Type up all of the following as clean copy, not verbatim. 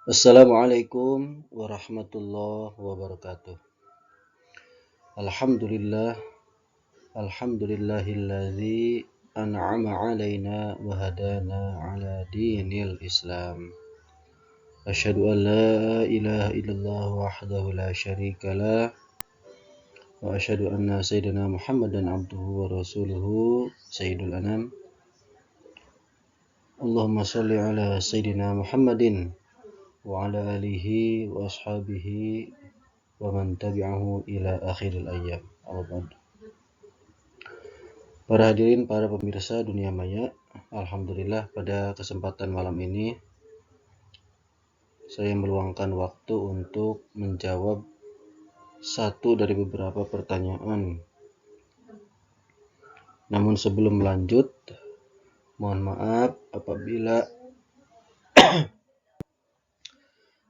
Assalamualaikum warahmatullahi wabarakatuh. Alhamdulillah, alhamdulillahilladzi an'ama alaina wa hadana ala dinil Islam. Asyhadu an la ilaha illallah wahdahu la syarika lah wa asyhadu anna sayyidina Muhammadan abduhu wa rasuluhu sayyidul anam. Allahumma shalli ala sayyidina Muhammadin wa ala alihi wa ashabihi wa man tabi'ahu ila akhiril ayyam. Para hadirin, para pemirsa dunia maya, alhamdulillah pada kesempatan malam ini saya meluangkan waktu untuk menjawab satu dari beberapa pertanyaan. Namun sebelum lanjut, mohon maaf apabila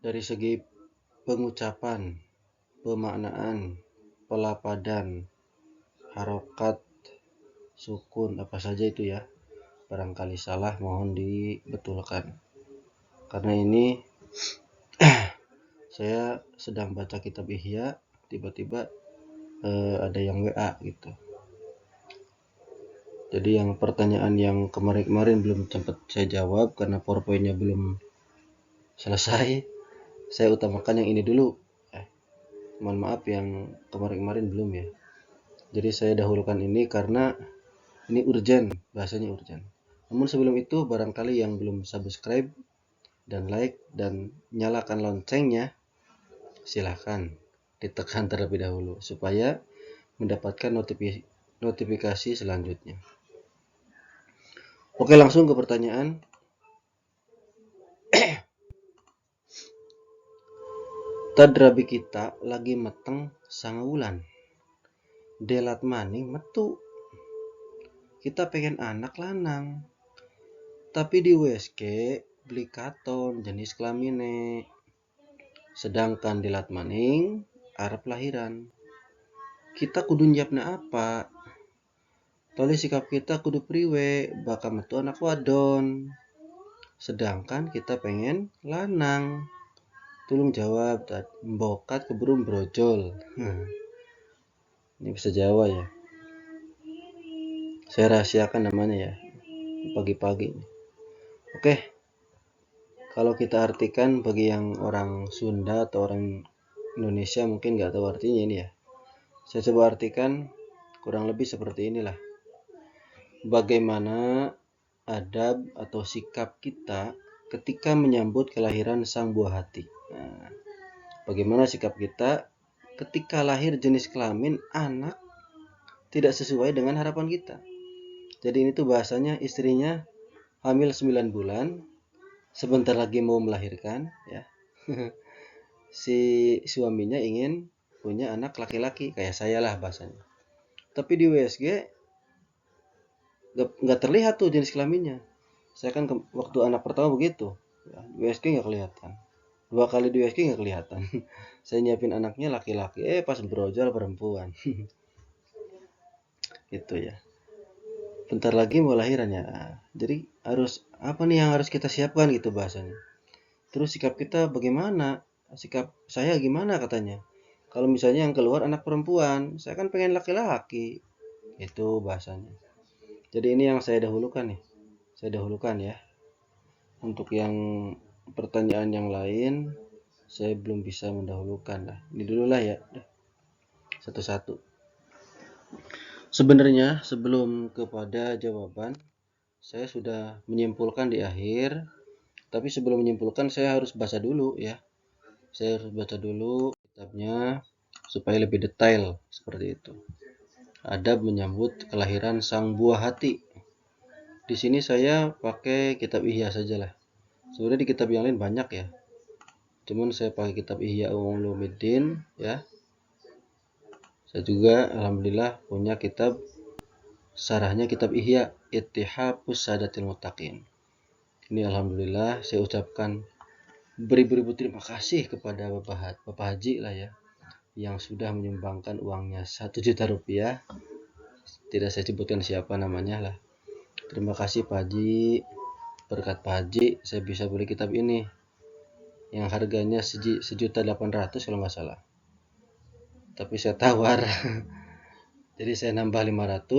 dari segi pengucapan, pemaknaan, pelapadan, harokat, sukun, apa saja itu ya, barangkali salah mohon dibetulkan. Karena ini saya sedang baca kitab Ihya, tiba-tiba ada yang WA gitu. Jadi yang pertanyaan yang kemarin-kemarin belum sempat saya jawab karena PowerPoint-nya belum selesai, saya utamakan yang ini dulu. Mohon maaf yang kemarin-kemarin belum ya. Jadi saya dahulukan ini karena ini urgent, bahasanya urgent. Namun sebelum itu barangkali yang belum subscribe dan like dan nyalakan loncengnya, silahkan ditekan terlebih dahulu supaya mendapatkan notifikasi selanjutnya. Oke, langsung ke pertanyaan. Tadrabi kita lagi meteng sangawulan. Delat maning metu. Kita pengen anak lanang. Tapi di WSG beli katon jenis kelamine. Sedangkan delat maning arep lahiran. Kita kudu nyiapna apa? Toli sikap kita kudu priwe, bakal metu anak wadon. Sedangkan kita pengen lanang. Tolong jawab, mbokat keburu brojol. Ini bisa Jawa ya. Saya rahasiakan namanya ya. Pagi-pagi. Oke. Kalau kita artikan bagi yang orang Sunda atau orang Indonesia mungkin nggak tahu artinya ini ya. Saya coba artikan kurang lebih seperti inilah. Bagaimana adab atau sikap kita ketika menyambut kelahiran sang buah hati. Nah, bagaimana sikap kita ketika lahir jenis kelamin anak tidak sesuai dengan harapan kita. Jadi ini tuh bahasanya istrinya hamil 9 bulan, sebentar lagi mau melahirkan ya. Si suaminya ingin punya anak laki-laki, kayak saya lah bahasanya. Tapi di WSG nggak terlihat tuh jenis kelaminnya. Saya kan waktu anak pertama begitu, ya, di WSG nggak kelihatan. 2 kali di WSG nggak kelihatan. Saya nyiapin anaknya laki-laki, pas brojol perempuan. Gitu ya. Bentar lagi mau lahiran ya. Jadi harus apa nih yang harus kita siapkan gitu bahasanya. Terus sikap kita bagaimana? Sikap saya gimana katanya? Kalau misalnya yang keluar anak perempuan, saya kan pengen laki-laki. Itu bahasanya. Jadi ini yang saya dahulukan nih. Saya dahulukan ya. Untuk yang pertanyaan yang lain, saya belum bisa mendahulukan lah. Ini dulu lah ya. Satu-satu. Sebenarnya sebelum kepada jawaban, saya sudah menyimpulkan di akhir. Tapi sebelum menyimpulkan, saya harus baca dulu ya. Saya harus baca dulu kitabnya supaya lebih detail seperti itu. Adab menyambut kelahiran sang buah hati. Di sini saya pakai kitab Ihya sajalah. Sebenarnya di kitab yang lain banyak ya. Cuman saya pakai kitab Ihya Ulumuddin ya. Saya juga alhamdulillah punya kitab sarahnya kitab Ihya Ittihafus Sadatil Muttaqin. Ini alhamdulillah saya ucapkan beribu-ribu terima kasih kepada Bapak Haji lah ya, yang sudah menyumbangkan uangnya 1 juta rupiah. Tidak saya sebutkan siapa namanya lah. Terima kasih Pak Haji. Berkat Pak Haji saya bisa beli kitab ini. yang harganya 1.800.000 kalau nggak salah, tapi saya tawar. Jadi saya nambah 500.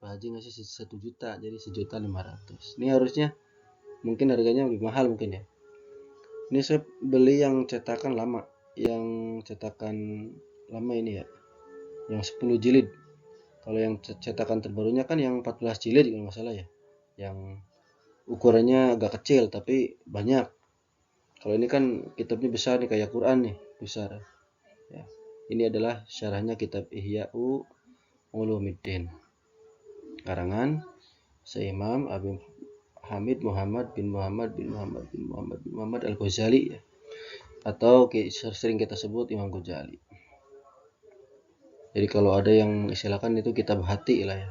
Pak Haji ngasih 1 juta, jadi 1.500.000. Ini harusnya mungkin harganya lebih mahal mungkin ya. Ini saya beli yang cetakan lama, ini ya, yang 10 jilid. Kalau yang cetakan terbarunya kan yang 14 jilid kalau nggak salah ya, yang ukurannya agak kecil tapi banyak. Kalau ini kan kitabnya besar nih, kayak Quran nih, besar ya. Ini adalah syarahnya kitab Ihya'u Ulumuddin, karangan Imam Abu Hamid Muhammad bin Muhammad bin Muhammad bin Muhammad bin Muhammad Al-Ghazali ya, atau sering kita sebut Imam Ghazali. Jadi kalau ada yang istilahkan itu kitab hati lah ya.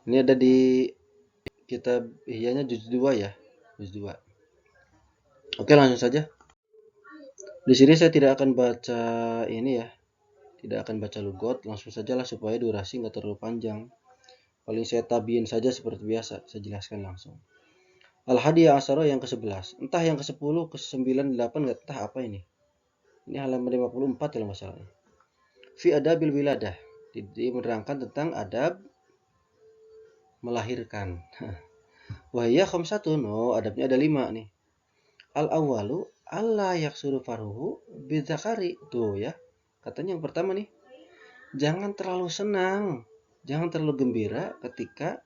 Ini ada di kitab Ihya'nya juz 2 ya, juz 2. Oke, langsung saja. Di sini saya tidak akan baca ini ya, tidak akan baca lugot, langsung saja lah supaya durasi nggak terlalu panjang. Paling saya tabiin saja seperti biasa, saya jelaskan langsung. Al-Hadiyah Asyara yang ke-11, entah yang ke-10, ke-9, 8, nggak entah apa ini. Ini halaman 54 kalau masalahnya. Fi adabil wiladah, menerangkan tentang adab melahirkan. Wahiyah khamsatun, adabnya ada 5 nih. Al-awwalu alla yaksuru farhuhu bidzakari. Tuh ya. Katanya yang pertama nih, jangan terlalu senang, jangan terlalu gembira ketika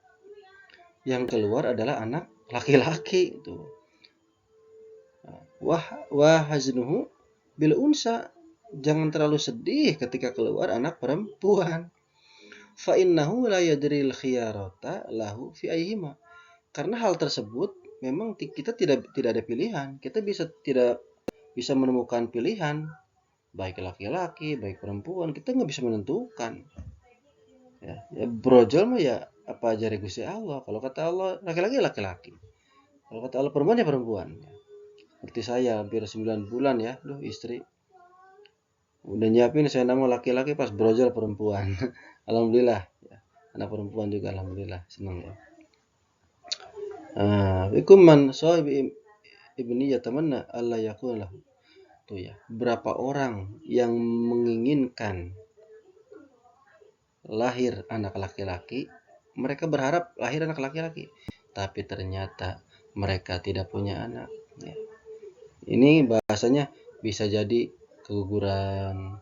yang keluar adalah anak laki-laki. Tuh. Wah haznuhu bil unsa. Jangan terlalu sedih ketika keluar anak perempuan. Fa innahu la yadril khiyarata lahu fi ayyihima. Karena hal tersebut memang kita tidak ada pilihan. Kita tidak bisa menemukan pilihan, baik laki-laki, baik perempuan, kita nggak bisa menentukan. Ya brojol mah ya apa aja Gusti Allah. Kalau kata Allah laki-laki laki-laki. Kalau kata Allah perempuan ya perempuan. Seperti saya hampir 9 bulan ya, istri. Udah nyiapin saya nama laki-laki pas brojol perempuan. Alhamdulillah. Ya. Anak perempuan juga alhamdulillah, senang ya. Bikum man sahibi ibni yatamanna Allah yakun lahu. Tuh ya, berapa orang yang menginginkan lahir anak laki-laki, mereka berharap lahir anak laki-laki, tapi ternyata mereka tidak punya anak. Ya. Ini bahasanya bisa jadi keguguran,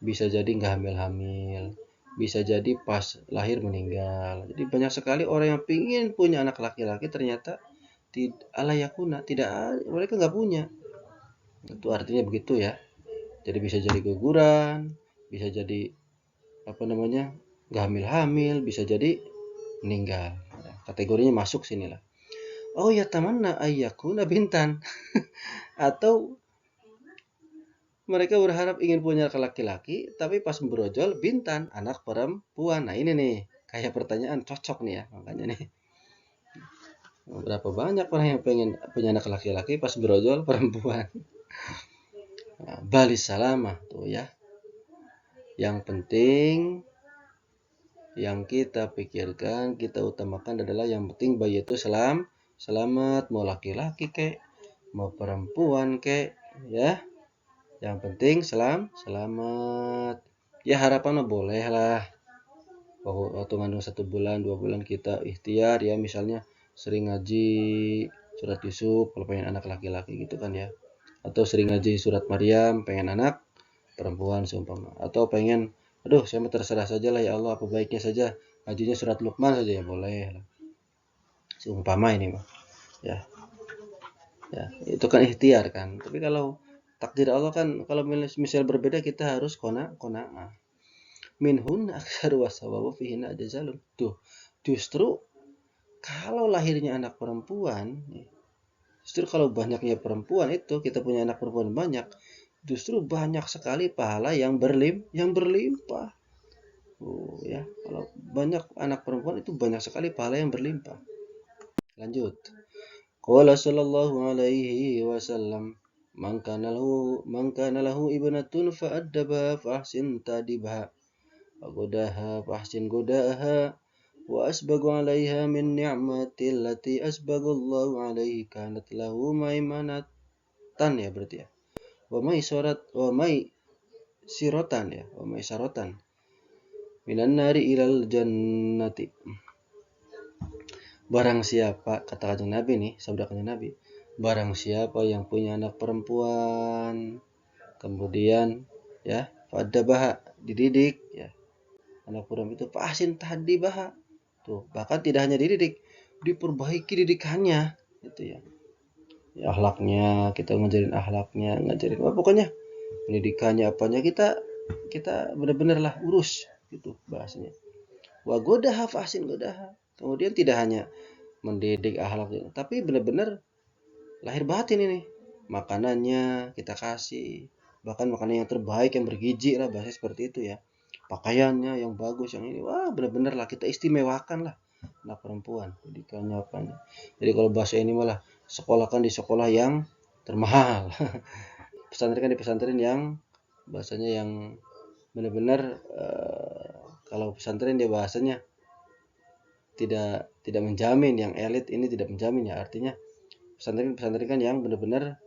bisa jadi nggak hamil-hamil, bisa jadi pas lahir meninggal. Jadi banyak sekali orang yang pingin punya anak laki-laki, ternyata alayakuna, mereka nggak punya. Itu artinya begitu ya. Jadi bisa jadi keguguran, bisa jadi nggak hamil-hamil, bisa jadi meninggal. Kategorinya masuk sini lah. Oh ya tamanna ayyakuna bintan. Atau mereka berharap ingin punya laki-laki, tapi pas berojol bintan, anak perempuan. Nah ini nih, kayak pertanyaan cocok nih ya, makanya nih. Berapa banyak orang yang pengen punya anak laki-laki pas berojol perempuan. Nah, balis salamah tuh ya. Yang penting yang kita pikirkan, kita utamakan adalah yang penting bayi itu selamat, mau laki-laki kek, mau perempuan kek, ya. Yang penting selamat. Ya harapan boleh lah. Waktu ngandung 1 bulan, 2 bulan kita ikhtiar ya, misalnya sering ngaji surat Yusuf kalau pengen anak laki-laki gitu kan ya. Atau sering ngaji surat Maryam pengen anak perempuan seumpama. Atau pengen saya mau terserah saja lah ya Allah, apa baiknya saja ngajinya surat Luqman saja ya boleh lah. Seumpama ini mah. Ya. Ya, itu kan ikhtiar kan. Tapi kalau takdir Allah kan kalau misal berbeda kita harus qanaah. Minhun aksaru wasawabu fihinna ajzalun. Tuh, justru kalau lahirnya anak perempuan, justru kalau banyaknya perempuan itu kita punya anak perempuan banyak, justru banyak sekali pahala yang berlimpah. Ya, kalau banyak anak perempuan itu banyak sekali pahala yang berlimpah. Lanjut. Qala sallallahu alaihi wasallam, man kana lahu ibnatun fa addaba fa ahsin tadibha wa godaha fa ahsin godaha wa asbagu 'alaiha min ni'mati allati asbagallahu 'alaihi kanat lahu maimanatan ya berarti ya. Wa mai sirotan ya, wa mai sarotan minan nari ilal jannati. Barang siapa, kata kanjeng Nabi nih, sabda kanjeng Nabi, barang siapa yang punya anak perempuan, kemudian ya fadabaha, dididik ya, anak perempuan itu pasin tahdibaha, tuh bahkan tidak hanya dididik, diperbaiki didikannya itu ya. Ya akhlaknya, kita ngajarin pokoknya pendidikannya apanya kita benar-benar lah urus gitu bahasanya. Wa godaha fahsin godaha. Kemudian tidak hanya mendidik akhlak, tapi benar-benar lahir batin ini. Makanannya kita kasih, bahkan makanan yang terbaik yang bergizi lah bahasa seperti itu ya. Pakaiannya yang bagus yang ini, wah benar-benar lah kita istimewakan lah anak perempuan pendidikannya apanya. Jadi kalau bahasa ini malah sekolahkan di sekolah yang termahal. Pesantren di pesantren yang bahasanya yang benar-benar kalau pesantren dia bahasanya tidak menjamin, yang elit ini tidak menjamin ya, artinya pesantren kan yang benar-benar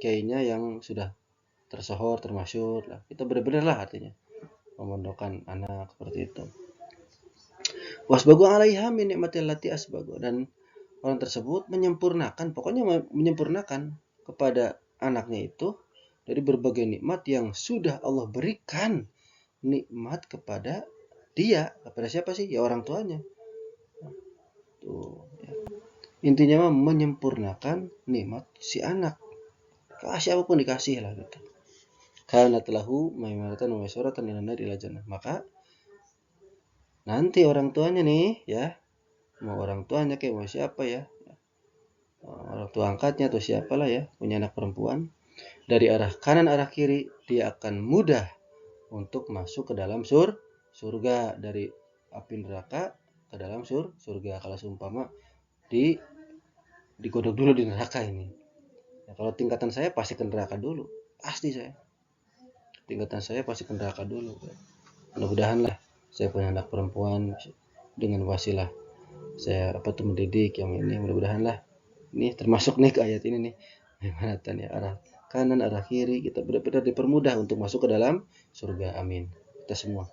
kiainya yang sudah tersohor termasyhur lah, kita benar-benar lah artinya memondokkan anak seperti itu. Wasbagu 'alaiha min ni'matil lati asbagu, dan orang tersebut pokoknya menyempurnakan kepada anaknya itu dari berbagai nikmat yang sudah Allah berikan nikmat kepada dia. Kepada siapa sih? Ya orang tuanya. Tuh, ya. Intinya mah menyempurnakan nikmat si anak. Kasih apapun dikasih lah gitu. Karena telahu maimanatan wa maisaratan ila nar ila jannah. Maka nanti orang tuanya nih ya, mau orang tuanya kayak mau siapa ya, orang tua angkatnya atau siapalah ya, punya anak perempuan, dari arah kanan arah kiri dia akan mudah untuk masuk ke dalam surga, dari api neraka ke dalam surga. Kalau seumpama digodok dulu di neraka ini ya, kalau tingkatan saya pasti ke neraka dulu, pasti tingkatan saya pasti ke neraka dulu. Mudah-mudahan lah saya punya anak perempuan dengan wasilah saya mendidik yang ini, mudah-mudahan lah ini termasuk nih ke ayat ini nih, gimana ya, arah kanan arah kiri kita benar-benar dipermudah untuk masuk ke dalam surga, amin kita semua.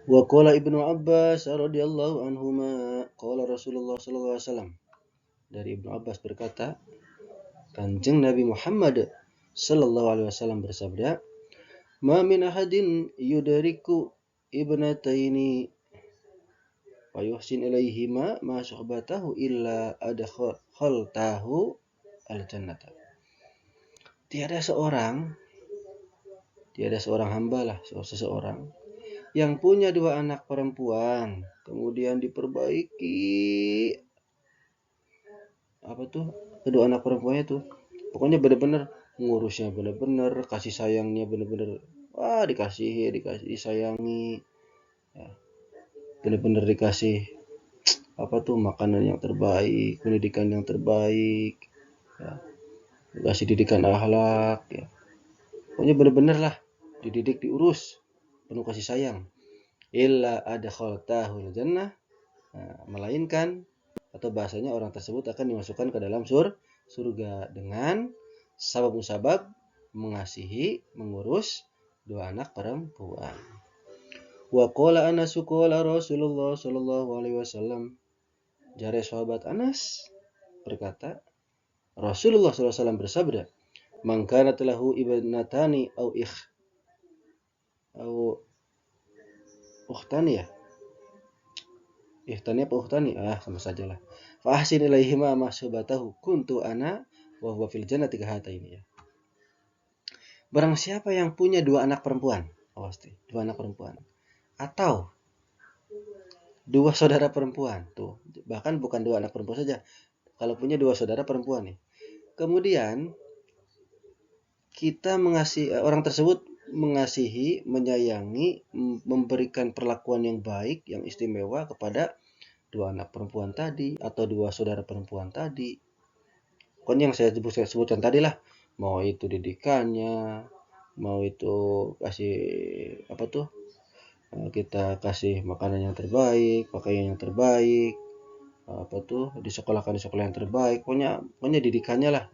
Wa qala Ibnu Abbas radhiyallahu anhuma qala Rasulullah sallallahu alaihi wasallam, dari Ibnu Abbas berkata, Kanjeng Nabi Muhammad sallallahu alaihi wasallam bersabda, ma min ahadin yudriku ibnataini wa yuhsin ilaihima ma suhbatahu illa adkhaltahu al-jannata. Tiada seorang hamba lah, seseorang yang punya dua anak perempuan, kemudian diperbaiki kedua anak perempuannya tuh, pokoknya benar-benar ngurusnya, benar-benar kasih sayangnya, benar-benar dikasihi, disayangi ya, benar-benar dikasih makanan yang terbaik, pendidikan yang terbaik ya, dikasih didikan akhlak ya, pokoknya benar-benar lah dididik, diurus, penuh kasih sayang. Illa adkhaltahul jannah, melainkan atau bahasanya orang tersebut akan dimasukkan ke dalam surga dengan sabab mengasihi, mengurus dua anak perempuan. Wa qala Anas qala Rasulullah sallallahu alaihi wasallam, jari sahabat Anas berkata, Rasulullah sallallahu alaihi wasallam bersabda, man kanat lahu ibnatani au ukhtani ya, ihtani apa ukhtani, sama sajalah, fa ahsin ilaihima ma subatahu kuntu ana wa huwa fil jannati kahataini ya. Barang siapa yang punya dua anak perempuan, dua anak perempuan atau dua saudara perempuan, tuh bahkan bukan dua anak perempuan saja, kalau punya dua saudara perempuan nih, kemudian kita orang tersebut mengasihi, menyayangi, memberikan perlakuan yang baik, yang istimewa kepada dua anak perempuan tadi atau dua saudara perempuan tadi. Pokoknya yang saya sebutkan tadi lah, mau itu didikannya, mau itu kasih kita kasih makanan yang terbaik, pakaian yang terbaik, disekolahkan di sekolah yang terbaik, pokoknya didikannya lah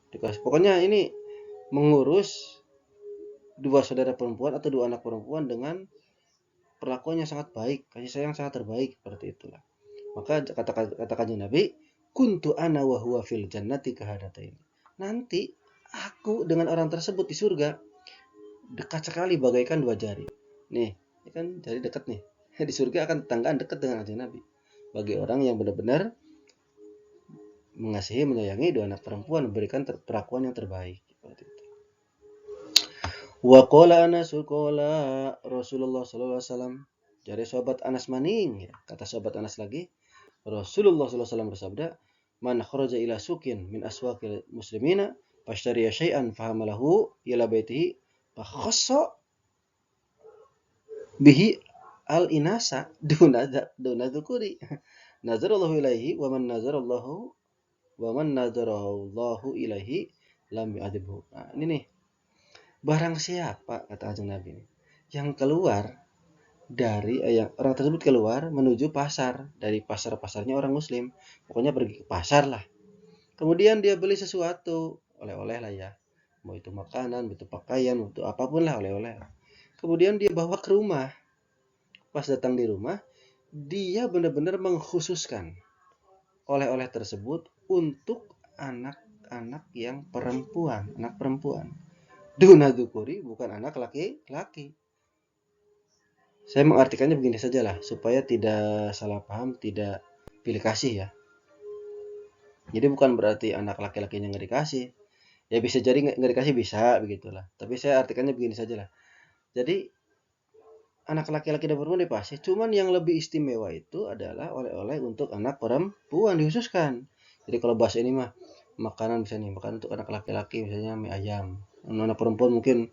dikasih. Pokoknya ini mengurus dua saudara perempuan atau dua anak perempuan dengan perlakuan yang sangat baik, kasih sayang sangat terbaik, seperti itulah. Maka katakannya Nabi, kuntu ana wa huwa fil jannati kahadatain. Nanti aku dengan orang tersebut di surga dekat sekali bagaikan dua jari. Nih, ini kan jari dekat nih. Di surga akan tetanggaan dekat dengan kanjeng Nabi. Bagi orang yang benar-benar mengasihi, menyayangi dua anak perempuan, memberikan perlakuan yang terbaik. Seperti itu. Wa qala Anas qala Rasulullah sallallahu alaihi wasallam. Jadi sahabat Anas maning ya. Kata sahabat Anas lagi, Rasulullah sallallahu alaihi wasallam bersabda, "Man kharaja ila suqin min aswaqil muslimina fashtariya syai'an fahamalahu ila baitihi fa khassa bihi al-inasa duna dzukuri. Nazarallahu ilaihi wa man nazarallahu ilaihi lam yu'adzibhu." Nah, ini nih. Barang siapa, kata kanjeng Nabi, yang keluar dari yang orang tersebut keluar menuju pasar, dari pasar-pasarnya orang muslim, pokoknya pergi ke pasar lah. Kemudian dia beli sesuatu, oleh-oleh lah ya, mau itu makanan, mau itu pakaian, mau itu apapun lah, oleh-oleh. Kemudian dia bawa ke rumah. Pas datang di rumah, dia benar-benar mengkhususkan oleh-oleh tersebut untuk anak-anak yang perempuan, anak perempuan. Duna dzukuri, bukan anak laki-laki. Saya mengartikannya begini saja lah, supaya tidak salah paham, tidak pilih kasih ya. Jadi bukan berarti anak laki-lakinya nggak dikasih. Ya bisa jadi nggak dikasih, bisa begitulah. Tapi saya artikannya begini saja lah. Jadi anak laki-laki dan perempuan dikasih, cuman yang lebih istimewa itu adalah oleh-oleh untuk anak perempuan dikhususkan. Jadi kalau bahasa ini mah makanan misalnya, makanan untuk anak laki-laki misalnya mie ayam. Anak perempuan mungkin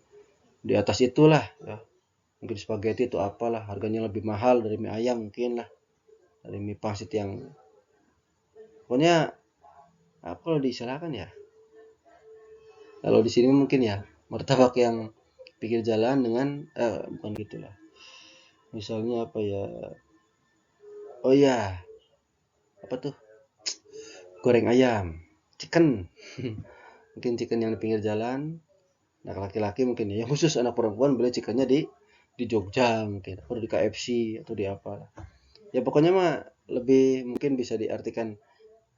di atas itulah ya. Mungkin spaghetti itu apalah, harganya lebih mahal dari mie ayam mungkin lah, dari mie pangsit yang pokoknya apa kalau diistilahkan ya, kalau di sini mungkin ya martabak yang pinggir jalan dengan bukan gitulah, misalnya apa ya, oh ya apa tuh, goreng ayam, chicken. Mungkin chicken yang di pinggir jalan, anak laki-laki mungkin ya, yang khusus anak perempuan beli chickennya di Jogja mungkin, atau di KFC atau di apa ya, pokoknya mah lebih mungkin bisa diartikan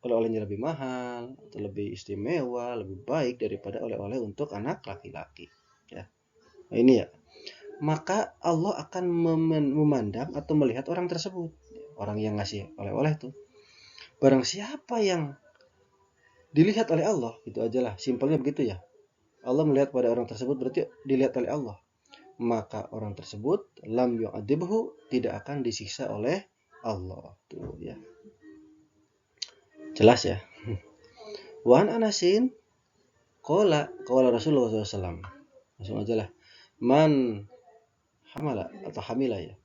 oleh-olehnya lebih mahal atau lebih istimewa, lebih baik daripada oleh-oleh untuk anak laki-laki ya. Nah, ini ya, maka Allah akan memandang atau melihat orang tersebut, orang yang ngasih oleh-oleh tuh. Barang siapa yang dilihat oleh Allah, itu aja lah, simpelnya begitu ya. Allah melihat pada orang tersebut berarti dilihat oleh Allah. Maka orang tersebut lam yu'adzibhu, tidak akan disiksa oleh Allah. Tuh ya. Jelas ya. Wan Anasin qala Rasulullah SAW. Langsung aja lah. Man hamala atau hamila ya.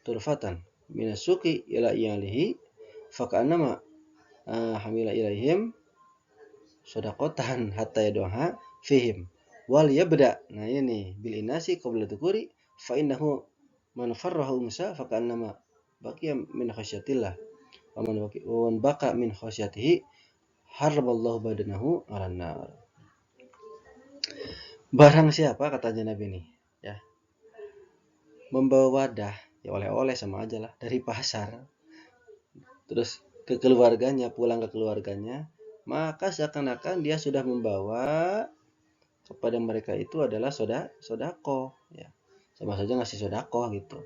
Turfatan minasuki ila iyalihi faka'annama hamila ilaihim sodakotan hatta yaduha fihim wal yabda. Nah ini nih, bil inasi qabla dzukuri fa innahu man farrahu unsa faka'annama baqiya min khasyatillah wa man baqa min khasyatihi haraballahu badanahu 'alan nar. Barang siapa, katanya Nabi nih ya, membawa wadah ya, oleh-oleh sama aja lah, dari pasar terus ke keluarganya, pulang ke keluarganya, maka seakan-akan dia sudah membawa kepada mereka itu adalah sodako ya, sama saja ngasih sodako gitu,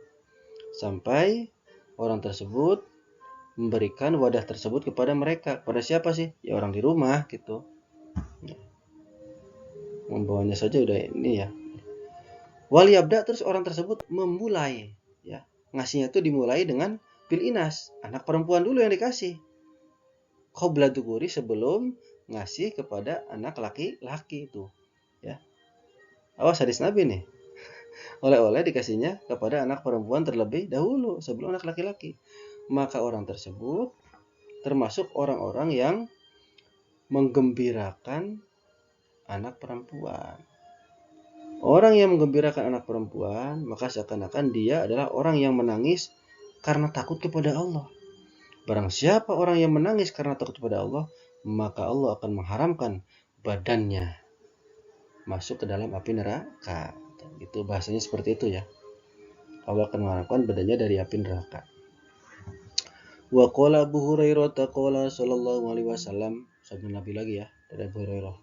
sampai orang tersebut memberikan wadah tersebut kepada mereka. Pada siapa sih? Ya orang di rumah gitu ya. Membawanya saja udah ini ya. Wali yabda, terus orang tersebut memulai ya, ngasihnya itu dimulai dengan bil inas, anak perempuan dulu yang dikasih. Qabla dzukuri, sebelum ngasih kepada anak laki-laki itu ya. Awas hadis Nabi nih. Oleh-oleh dikasihnya kepada anak perempuan terlebih dahulu sebelum anak laki-laki. Maka orang tersebut termasuk orang-orang yang menggembirakan anak perempuan. Orang yang menggembirakan anak perempuan, maka seakan-akan dia adalah orang yang menangis karena takut kepada Allah. Barang siapa orang yang menangis karena takut kepada Allah, maka Allah akan mengharamkan badannya masuk ke dalam api neraka. Itu bahasanya seperti itu ya. Allah akan mengharamkan badannya dari api neraka. Wa qala Abu Hurairah qala sallallahu alaihi wasallam, sabda Nabi lagi ya dari Abu Hurairah.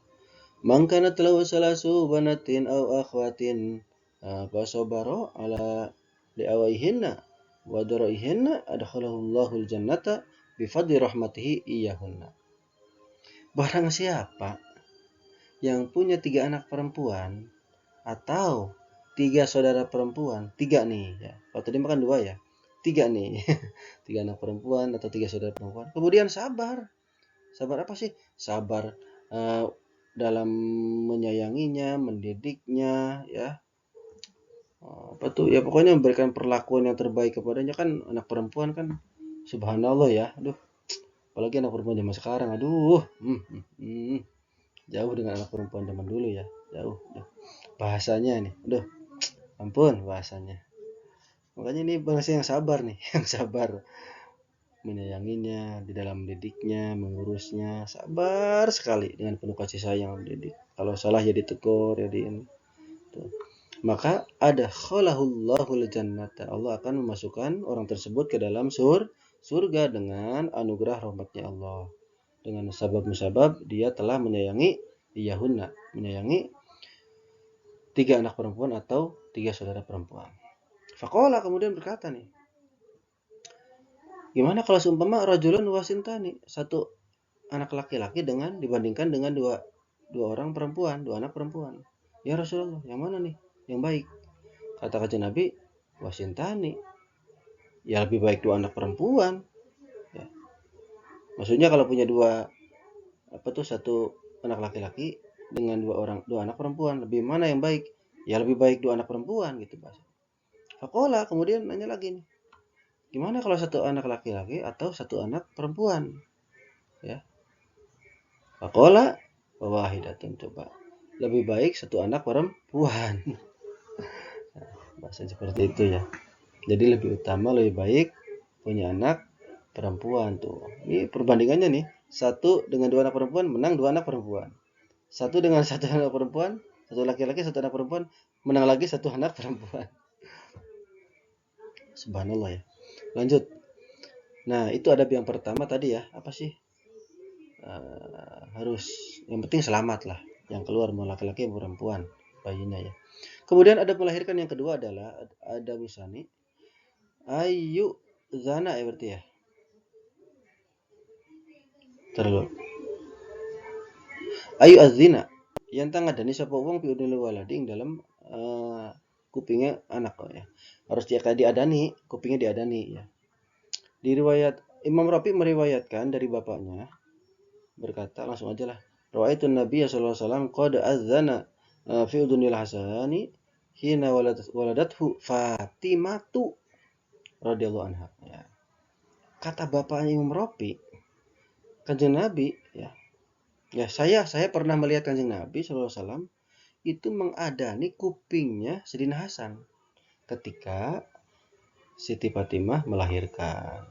Man kana lahu salasu banatin aw akhwatin fa sabara ala liawaihinna wa daraihinna adkhalahu Allahul jannata bi fadli rahmatihi iyyahunna. Barang siapa yang punya 3 anak perempuan atau 3 saudara perempuan, 3 nih ya. Kalau tadi makan 2 ya. 3 nih. 3 anak perempuan atau 3 saudara perempuan. Kemudian sabar. Sabar apa sih? Sabar dalam menyayanginya, mendidiknya ya. Apa tuh? Ya pokoknya memberikan perlakuan yang terbaik kepadanya. Kan anak perempuan kan subhanallah ya. Aduh, apalagi anak perempuan zaman sekarang. Aduh. Jauh dengan anak perempuan zaman dulu ya. Jauh. Bahasanya nih. Aduh. Ampun bahasanya. Makanya ini bangsa yang sabar nih, yang sabar menyayanginya, di dalam mendidiknya, mengurusnya, sabar sekali dengan penuh kasih sayang mendidik. Kalau salah ya ditegur, ya di ini. Tuh. Maka ada khalahullahul jannata. Allah akan memasukkan orang tersebut ke dalam surga dengan anugerah rahmatnya Allah. Dengan sabab-musabab dia telah menyayangi iyahunna, menyayangi 3 anak perempuan atau 3 saudara perempuan. Faqala kemudian berkata nih, gimana kalau seumpama rajulun wasintani, satu anak laki-laki dibandingkan dengan dua orang perempuan, 2 anak perempuan. Ya Rasulullah, yang mana nih yang baik? Kata kanjeng Nabi, wasintani. Ya lebih baik 2 anak perempuan. Ya. Maksudnya kalau punya satu anak laki-laki dengan 2 anak perempuan, lebih mana yang baik? Ya lebih baik 2 anak perempuan gitu bahasa. Faqala kemudian nanya lagi nih. Gimana kalau 1 anak laki-laki atau 1 anak perempuan? Ya. Faqala wahidatun, coba. Lebih baik 1 anak perempuan. Nah, bahasa seperti itu ya. Jadi lebih utama, lebih baik punya anak perempuan tuh. Ini perbandingannya nih. 1 dengan 2 anak perempuan menang 2 anak perempuan. 1 dengan 1 anak perempuan, 1 laki-laki 1 anak perempuan menang lagi 1 anak perempuan. Subhanallah ya. Lanjut. Nah, itu adab yang pertama tadi ya. Apa sih? Harus yang penting selamat lah. Yang keluar mau laki-laki mau perempuan bayinya ya. Kemudian adab melahirkan yang kedua adalah adab usani. Ayu zana ya berarti ya. Terlalu. Ayu azina. Yang tang adani sapa wong fi udunil waladi dalam kupingnya anak ya. Harus diadani, kupingnya diadani ya. Di riwayat Imam Rafi meriwayatkan dari bapaknya berkata, langsung aja lah. Rawaitun Nabi sallallahu alaihi wasallam qad azana fi udunil hasani hina waladathu Fatimatu radhiyallahu anha ya. Kata bapaknya Imam Rafi, Kanjeng Nabi ya. Ya, saya pernah melihat Kanjeng Nabi sallallahu alaihi wasallam itu mengadani kupingnya Sayyidina Hasan ketika Siti Fatimah melahirkan.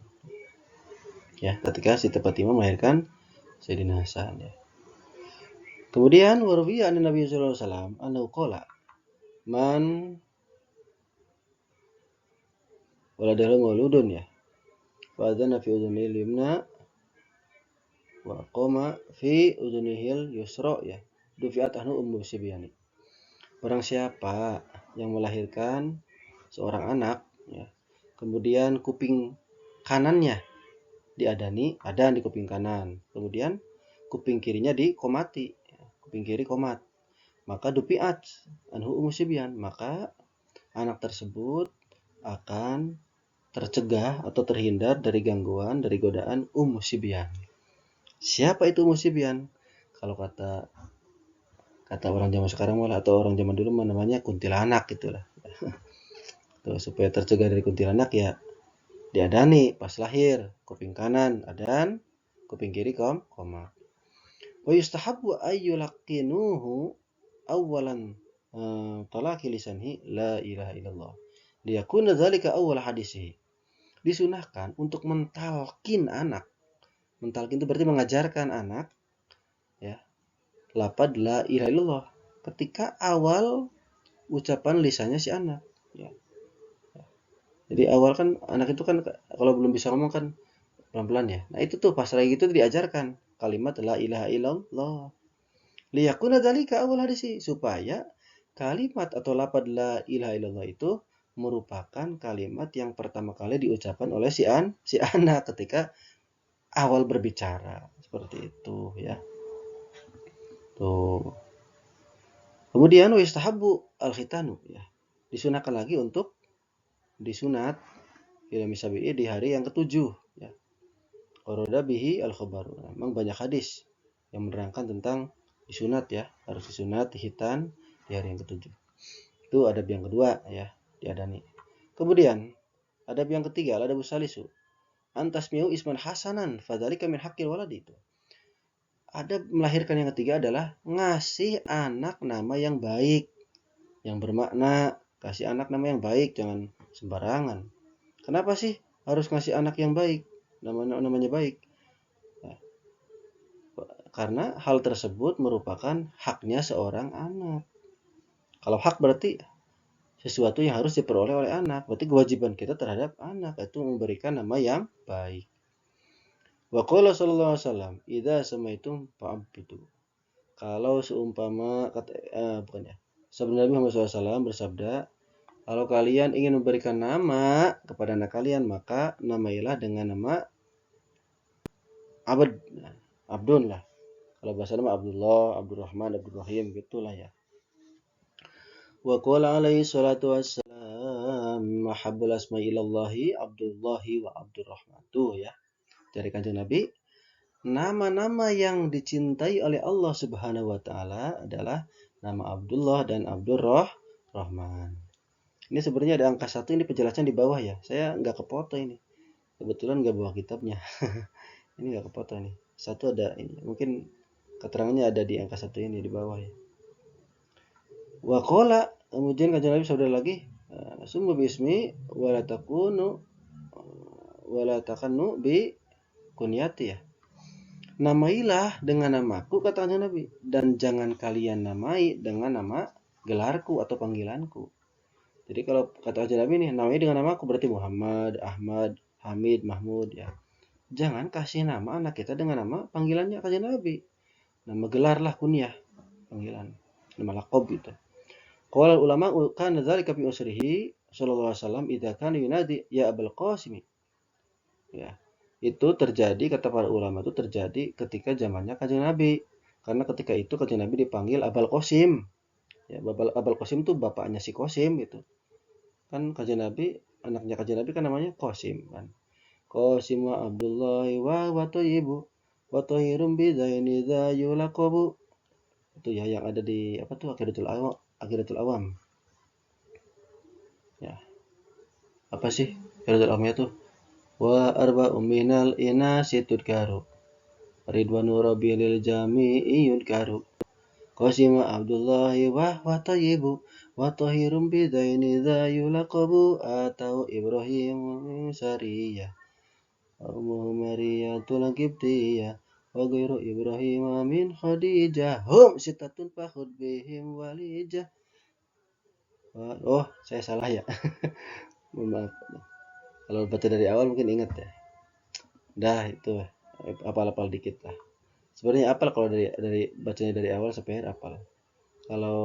Ya, ketika Siti Fatimah melahirkan Sayyidina Hasan ya. Kemudian warwiya an Nabi sallallahu alaihi wasallam annahu qala man waladahu mauludun ya. Fa adzana fi udhunil yumna wa qama fi udhunihil yusra ya. Dufiat anhu ummu sibyani. Barang siapa yang melahirkan seorang anak ya, kemudian kuping kanannya diadani, adan di kuping kanan, kemudian kuping kirinya dikomati, kuping kiri komat, maka dupiat anhu umusibyan, maka anak tersebut akan tercegah atau terhindar dari gangguan, dari godaan umusibyan. Siapa itu umusibyan? Kalau kata orang zaman sekarang malah, atau orang zaman dulu namanya kuntilanak gitulah. Tuh, supaya tercegah dari kuntilanak ya diadani pas lahir, kuping kanan adan, kuping kiri koma. Wa yustahabbu ayyulaqinuhu awwalan talaqi lisanhi la ilaha illallah. Liyakuna dzalika awwal hadisihi. Disunahkan untuk mentalkin anak. Mentalkin itu berarti mengajarkan anak ya, lafaz la ilaha illallah ketika awal ucapan lisannya si anak ya. Jadi awal kan anak itu kan kalau belum bisa ngomong kan pelan-pelan ya. Nah, itu tuh pas lagi itu diajarkan kalimat la ilaha illallah. Liyakuna dzalika awal hadisi, supaya kalimat atau lafaz la ilaha illallah itu merupakan kalimat yang pertama kali diucapkan oleh si anak ketika awal berbicara. Seperti itu ya. Tuh. Kemudian wa yustahabbu al-khitanu ya. Disunahkan lagi untuk disunat ilmi sabi'i di hari yang ketujuh ya. Qarada bihi al-khabaru. Memang banyak hadis yang menerangkan tentang disunat ya, harus disunat dihitan di hari yang ketujuh. Itu adab yang kedua ya, diadani. Kemudian adab yang ketiga, adab salisu. Antasmiu isman hasanan fadzalika min haqqil waladi itu. Adab melahirkan yang ketiga adalah ngasih anak nama yang baik, yang bermakna. Kasih anak nama yang baik, jangan sembarangan. Kenapa sih harus ngasih anak yang baik? Namanya baik. Nah, karena hal tersebut merupakan haknya seorang anak. Kalau hak berarti sesuatu yang harus diperoleh oleh anak. Berarti kewajiban kita terhadap anak itu memberikan nama yang baik. Wa qala sallallahu alaihi wasallam, "Idza samaitum fa'abbidu." Kalau seumpama Sabda Nabi Muhammad SAW bersabda, kalau kalian ingin memberikan nama kepada anak kalian, maka namailah dengan nama Abdun lah. Kalau bahasa nama Abdullah, Abdurrahman, Abdurrahim gitulah ya. Wa qala alaihi salatu wassalam, mahabbul asma'i ilallahi Abdullahi wa Abdurrahman. Tuh ya. Dari Kanjeng Nabi, nama-nama yang dicintai oleh Allah Subhanahu wa taala adalah nama Abdullah dan Abdurrahman. Ini sebenarnya ada angka 1 ini penjelasan di bawah ya. Saya nggak kefoto ini. Kebetulan nggak bawa kitabnya. Ini nggak kefoto nih. 1 ada ini. Mungkin keterangannya ada di angka 1 ini di bawah ya. Wa qala, kemudian Kanjeng Nabi sabda lagi, summa bismi wala takannu bi kunyati ya. Namailah dengan namaku, kata Kanjeng Nabi, dan jangan kalian namai dengan nama gelarku atau panggilanku. Jadi kalau kata Kanjeng Nabi nih, namai dengan namaku berarti Muhammad, Ahmad, Hamid, Mahmud ya. Jangan kasih nama anak kita dengan nama panggilannya Kanjeng Nabi. Nama gelar lah, kunyah, panggilan, nama laqab gitu. Qala ulama kana dzalika fi usrihi sallallahu alaihi wasallam idza kana yunadi ya Abul Qasim. Ya. Itu terjadi, kata para ulama, itu terjadi ketika zamannya Kanjeng Nabi. Karena ketika itu Kanjeng Nabi dipanggil Abul Qasim. Ya, Abul Qasim itu bapaknya si Qasim gitu. Kan Kanjeng Nabi, anaknya Kanjeng Nabi kan namanya Qasim kan. Qasim wa Abdullah wa thayyibu wa tahirum bi zaini dza yulaqabu. Itu ya yang ada di apa tuh Aqidatul Awam. Ya. Apa sih Aqidatul Awamnya tuh? Wa arba'u minal inasi tudkaru ridwanu rabbil jami'i yudkaru Qasim Abdullahi wa tayyibu wa tahirum bidaini dha yulaqabu atau Ibrahim Sariyah Ummu Mariyatul Qibtiyah wa ghairu Ibrahim min Khadijah hum sitatun fakhud bihim walijah. Oh, saya salah ya. Maaf. Kalau baca dari awal mungkin ingat ya. Dah itu apal-apal dikit lah. Sebenarnya apal kalau dari bacanya dari awal sampai akhir apal. Kalau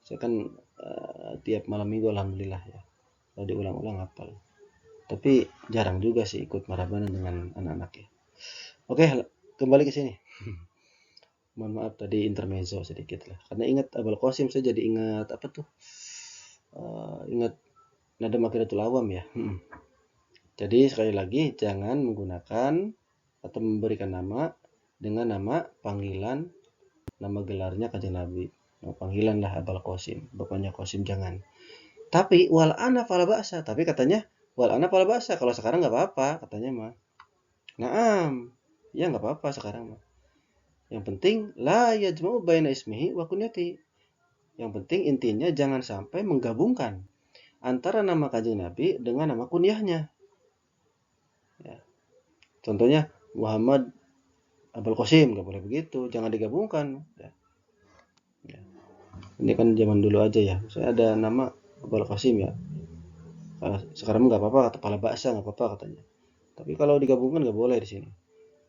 saya kan tiap malam minggu alhamdulillah ya. Kalau diulang-ulang apal. Tapi jarang juga sih ikut marabanan dengan anak-anak ya. Oke, kembali ke sini. Mohon maaf tadi intermezzo sedikit lah. Karena ingat Abul Qasim, saya jadi ingat apa tuh? Ingat Nadam Aqidatul Awam ya. Jadi sekali lagi jangan menggunakan atau memberikan nama dengan nama panggilan, nama gelarnya Kanjeng Nabi. Nama panggilan lah Abul Qasim, bapaknya Qasim jangan. Tapi wal ana fala ba'sa, tapi katanya wal ana fala ba'sa, kalau sekarang nggak apa-apa katanya mah. Naam, ya nggak apa-apa sekarang mah. Yang penting la yajma'u baina ismihi wa kunyati. Yang penting intinya jangan sampai menggabungkan antara nama Kanjeng Nabi dengan nama kunyahnya. Ya. Contohnya Muhammad Abul Qasim, nggak boleh begitu, jangan digabungkan. Ya. Ya. Ini kan zaman dulu aja ya. Saya ada nama Abul Qasim ya. Sekarang nggak apa-apa, kepala baksa nggak apa-apa katanya. Tapi kalau digabungkan nggak boleh di sini.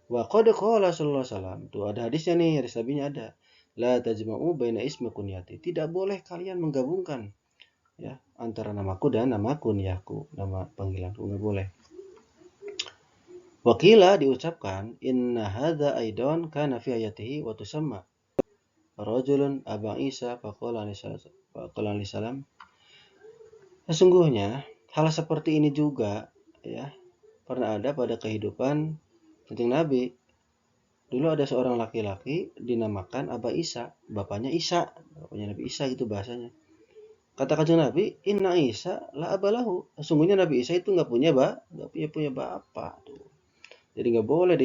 Wa qad qala sallallahu alaihi wasallam. Tuh ada hadisnya nih, hadis Nabinya ada. La tajma'u baina ismi kunyati. Tidak boleh kalian menggabungkan ya antara namaku dan nama kunyahku, nama panggilanku, nggak boleh. Wakila diucapkan inna hadza aidan kana fi ayatihi wa tusamma rajulun aba Isa faqala alaihi salam. Sesungguhnya hal seperti ini juga ya pernah ada pada kehidupan Kanjeng Nabi. Dulu ada seorang laki-laki dinamakan Aba Isa, bapaknya Isa, bapaknya Nabi Isa gitu bahasanya. Kata Kanjeng Nabi, Inna Isa la abalahu. Sesungguhnya Nabi Isa itu nggak punya bapak tuh. Jadi nggak boleh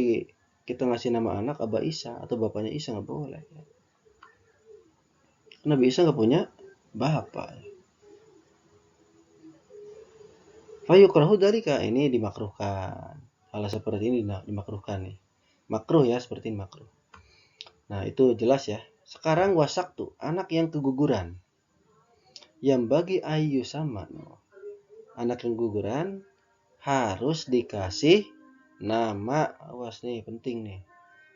kita ngasih nama anak Aba Isa atau bapaknya Isa, nggak boleh. Nabi Isa nggak punya bapak. Fayukrahu dalika, ini dimakruhkan. Hal seperti ini dimakruhkan nih. Makruh ya, seperti ini makruh. Nah, itu jelas ya. Sekarang wasaktu, anak yang keguguran. Yang bagi ayu sama. Anak yang keguguran harus dikasih nama. Awas nih, penting nih.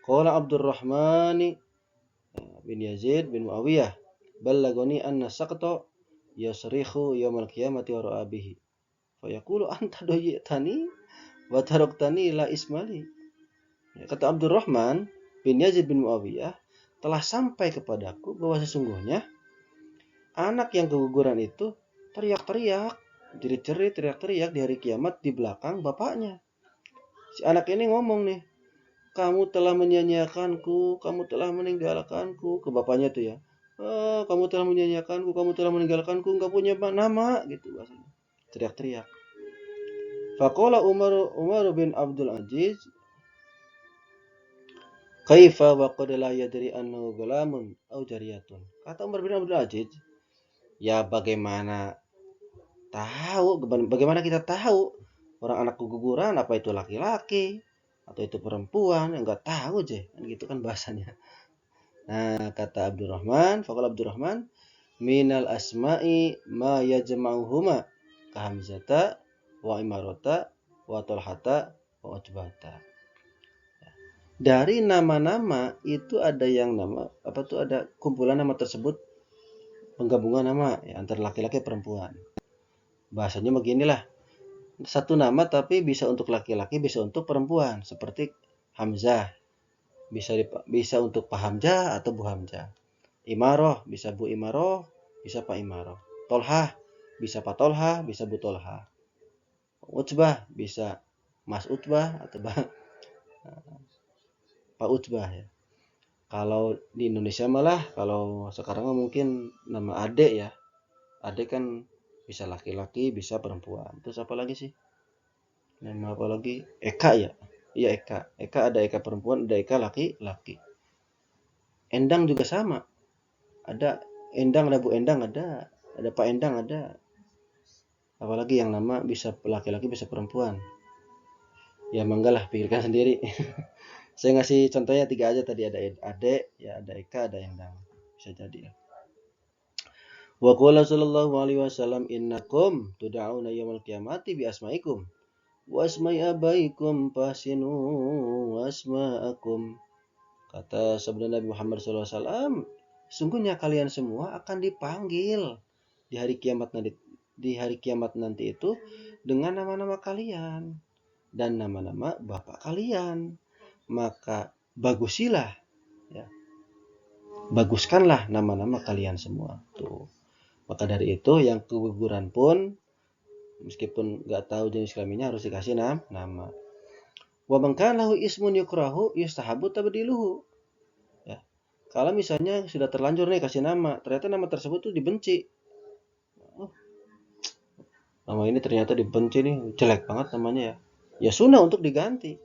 Qala Abdurrahman bin Yazid bin Muawiyah. Ballagoni anna saqta yasrikhu yawmal qiyamati wa ra'abihi. Fayaqulu anta doyitani wa taraktani la ismali. Kata Abdurrahman bin Yazid bin Muawiyah, telah sampai kepadaku bahwa sesungguhnya anak yang keguguran itu teriak-teriak, jerit-jerit, teriak-teriak di hari kiamat di belakang bapaknya. Si anak ini ngomong nih, kamu telah menyanyiakanku, kamu telah meninggalkanku, ke bapaknya tuh ya. Kamu telah menyanyiakanku, kamu telah meninggalkanku, enggak punya nama gitu bahasanya. Teriak-teriak. Faqala Umar bin Abdul Aziz, kaifa wa qad la yadri annahu gulamun aw jariyatun. Kata Umar bin Abdul Aziz, ya bagaimana kita tahu orang anak keguguran apa itu laki-laki atau itu perempuan, enggak tahu aja. Kan gitu kan bahasanya. Nah, kata Abdurrahman, faqala Abdurrahman, minal asma'i ma yajma'uhuma ka Hamzata wa Imarata wa Talhata wa Utbata. Dari nama-nama itu ada yang nama apa tuh, ada kumpulan nama tersebut penggabungan nama ya, antara laki-laki dan perempuan. Bahasanya beginilah. Satu nama tapi bisa untuk laki-laki, bisa untuk perempuan, seperti Hamzah. Bisa untuk Pak Hamzah atau Bu Hamzah. Imaroh bisa Bu Imaroh, bisa Pak Imaroh. Tolhah bisa Pak Tolhah, bisa Bu Tolhah. Utbah bisa Mas Utbah atau Pak Utbah ya. Kalau di Indonesia malah, kalau sekarang mungkin nama adek ya. Adek kan bisa laki-laki, bisa perempuan. Terus apa lagi sih? Nama apa lagi? Eka ya? Iya Eka. Eka ada Eka perempuan, ada Eka laki-laki. Endang juga sama. Ada Endang, ada Bu Endang, ada Pak Endang, ada. Apalagi yang nama bisa laki-laki, bisa perempuan. Ya manggalah, pikirkan sendiri. Saya ngasih contohnya 3 aja tadi, ada Ade, ya ada Eka, ada Endang. Bisa jadi ya. Wa qala sallallahu alaihi wasallam innakum tud'auna yaumil qiyamati bi asma'ikum wa asma'i abaikum fasinu wa asma'akum. Kata sabda Nabi Muhammad sallallahu alaihi wasallam, sungguhnya kalian semua akan dipanggil di hari kiamat nanti itu dengan nama-nama kalian dan nama-nama bapak kalian. Maka baguskanlah nama-nama kalian semua tuh. Maka dari itu yang keguguran pun meskipun nggak tahu jenis kelaminnya harus dikasih nama. Wa man kana lahu ismun yukrahu yustahabu tabdiluhu. Ya. Kalau misalnya sudah terlanjur nih kasih nama, ternyata nama tersebut tuh dibenci. Nama ini ternyata dibenci nih, jelek banget namanya ya. Ya sunnah untuk diganti.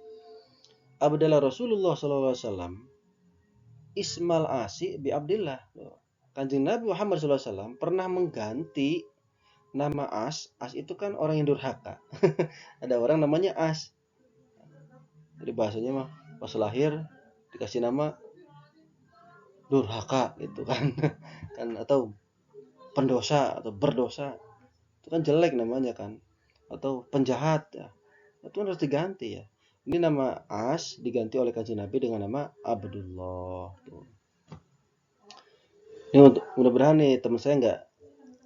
Abdallah Rasulullah sallallahu alaihi wasallam Ismal Asi bi Abdillah. Kanjeng Nabi Muhammad SAW pernah mengganti nama As. As itu kan orang yang durhaka. Ada orang namanya As. Jadi bahasanya mah pas lahir dikasih nama durhaka gitu kan. Kan atau pendosa atau berdosa. Itu kan jelek namanya kan. Atau penjahat ya. Itu harus diganti ya. Ini nama As diganti oleh Kanjeng Nabi dengan nama Abdullah. Tuh. Ini untuk mudah-mudahan nih teman saya nggak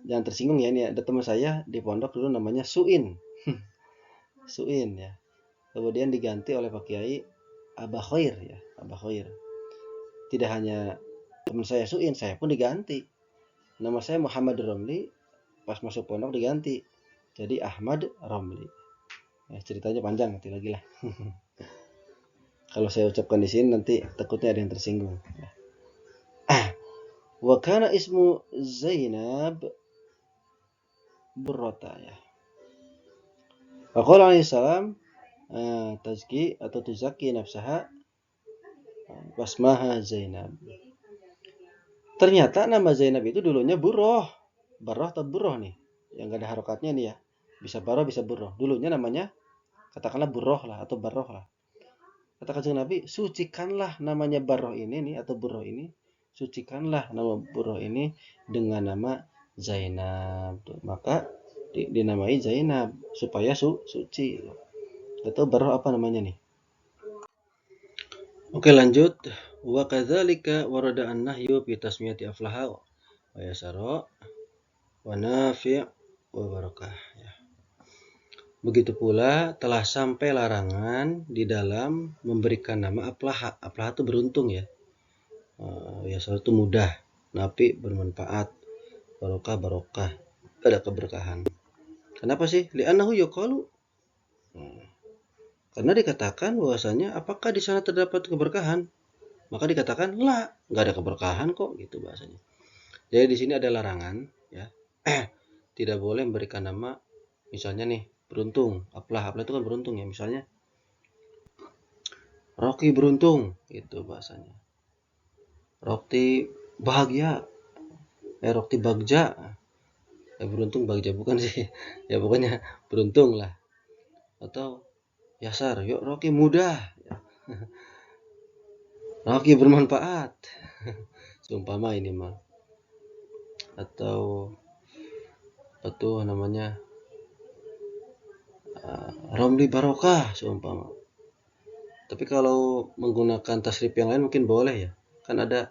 jangan tersinggung ya, ini ada teman saya di pondok dulu namanya Suin. Suin ya. Kemudian diganti oleh Pak Kiai Abah Khair ya, Abah Khair. Tidak hanya teman saya Suin, saya pun diganti. Nama saya Muhammad Romli, pas masuk pondok diganti jadi Ahmad Romli. Ya, ceritanya panjang nanti lagi lah. Kalau saya ucapkan di sini nanti takutnya ada yang tersinggung. Wa kana ismu Zainab Burrata ya. Faqala alaihi salam tazki atau tuzaki nafsaha wasmaha Zainab. Ternyata nama Zainab itu dulunya Burroh. Barroh atau Burroh nih. Yang gak ada harokatnya nih ya. Bisa Barroh bisa Burroh. Dulunya namanya katakanlah Burroh lah atau Barroh lah. Kata Kanjeng Nabi, sucikanlah namanya Barroh ini nih atau Burroh ini. Sucikanlah nama Burroh ini dengan nama Zainab. Maka dinamai Zainab supaya suci. Atau Barroh apa namanya nih? Oke lanjut. Wa kadzalika warada an-nahyu fi tasmiyati aflaha wa yasara wa nafi' wa barakah ya. Begitu pula telah sampai larangan di dalam memberikan nama aflaha. Aflaha itu beruntung ya. Yasara itu mudah, nafi' bermanfaat, barokah ada keberkahan. Kenapa sih? Li'annahu yuqalu. Karena dikatakan bahwasanya apakah di sana terdapat keberkahan? Maka dikatakan lah, nggak ada keberkahan kok gitu bahasanya. Jadi di sini ada larangan ya. Tidak boleh memberikan nama misalnya nih beruntung. Aplah itu kan beruntung ya, misalnya Rocky beruntung itu bahasanya. Rocky bahagia. Rocky bagja. Beruntung bagja bukan sih. Ya pokoknya beruntung lah. Atau Yasar, yuk Rocky mudah. Rocky bermanfaat. Seumpama ini mah. Atau apa tuh namanya? Romli barokah seumpama. Tapi kalau menggunakan tasrif yang lain mungkin boleh ya. Kan ada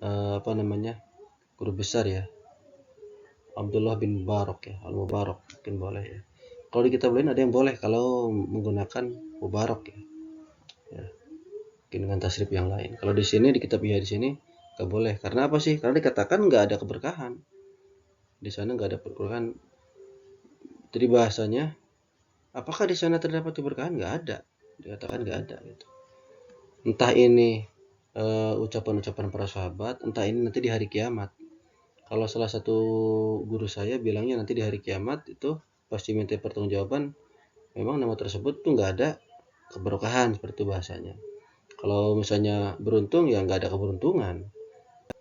apa namanya? Guru besar ya. Abdullah bin Mubarak ya, Al-Mubarak mungkin boleh ya. Kalau di kitab lain ada yang boleh kalau menggunakan Mubarak ya. Ya. Mungkin dengan tasrif yang lain. Kalau di sini di kitab Ihya di sini nggak boleh. Karena apa sih? Karena dikatakan nggak ada keberkahan. Di sana nggak ada keberkahan. Jadi bahasanya, apakah di sana terdapat keberkahan? Nggak ada. Dikatakan nggak ada gitu. Entah ini ucapan-ucapan para sahabat, entah ini nanti di hari kiamat. Kalau salah satu guru saya bilangnya nanti di hari kiamat itu pasti minta pertanggungjawaban, memang nama tersebut tuh nggak ada keberkahan seperti bahasanya. Kalau misalnya beruntung ya nggak ada keberuntungan,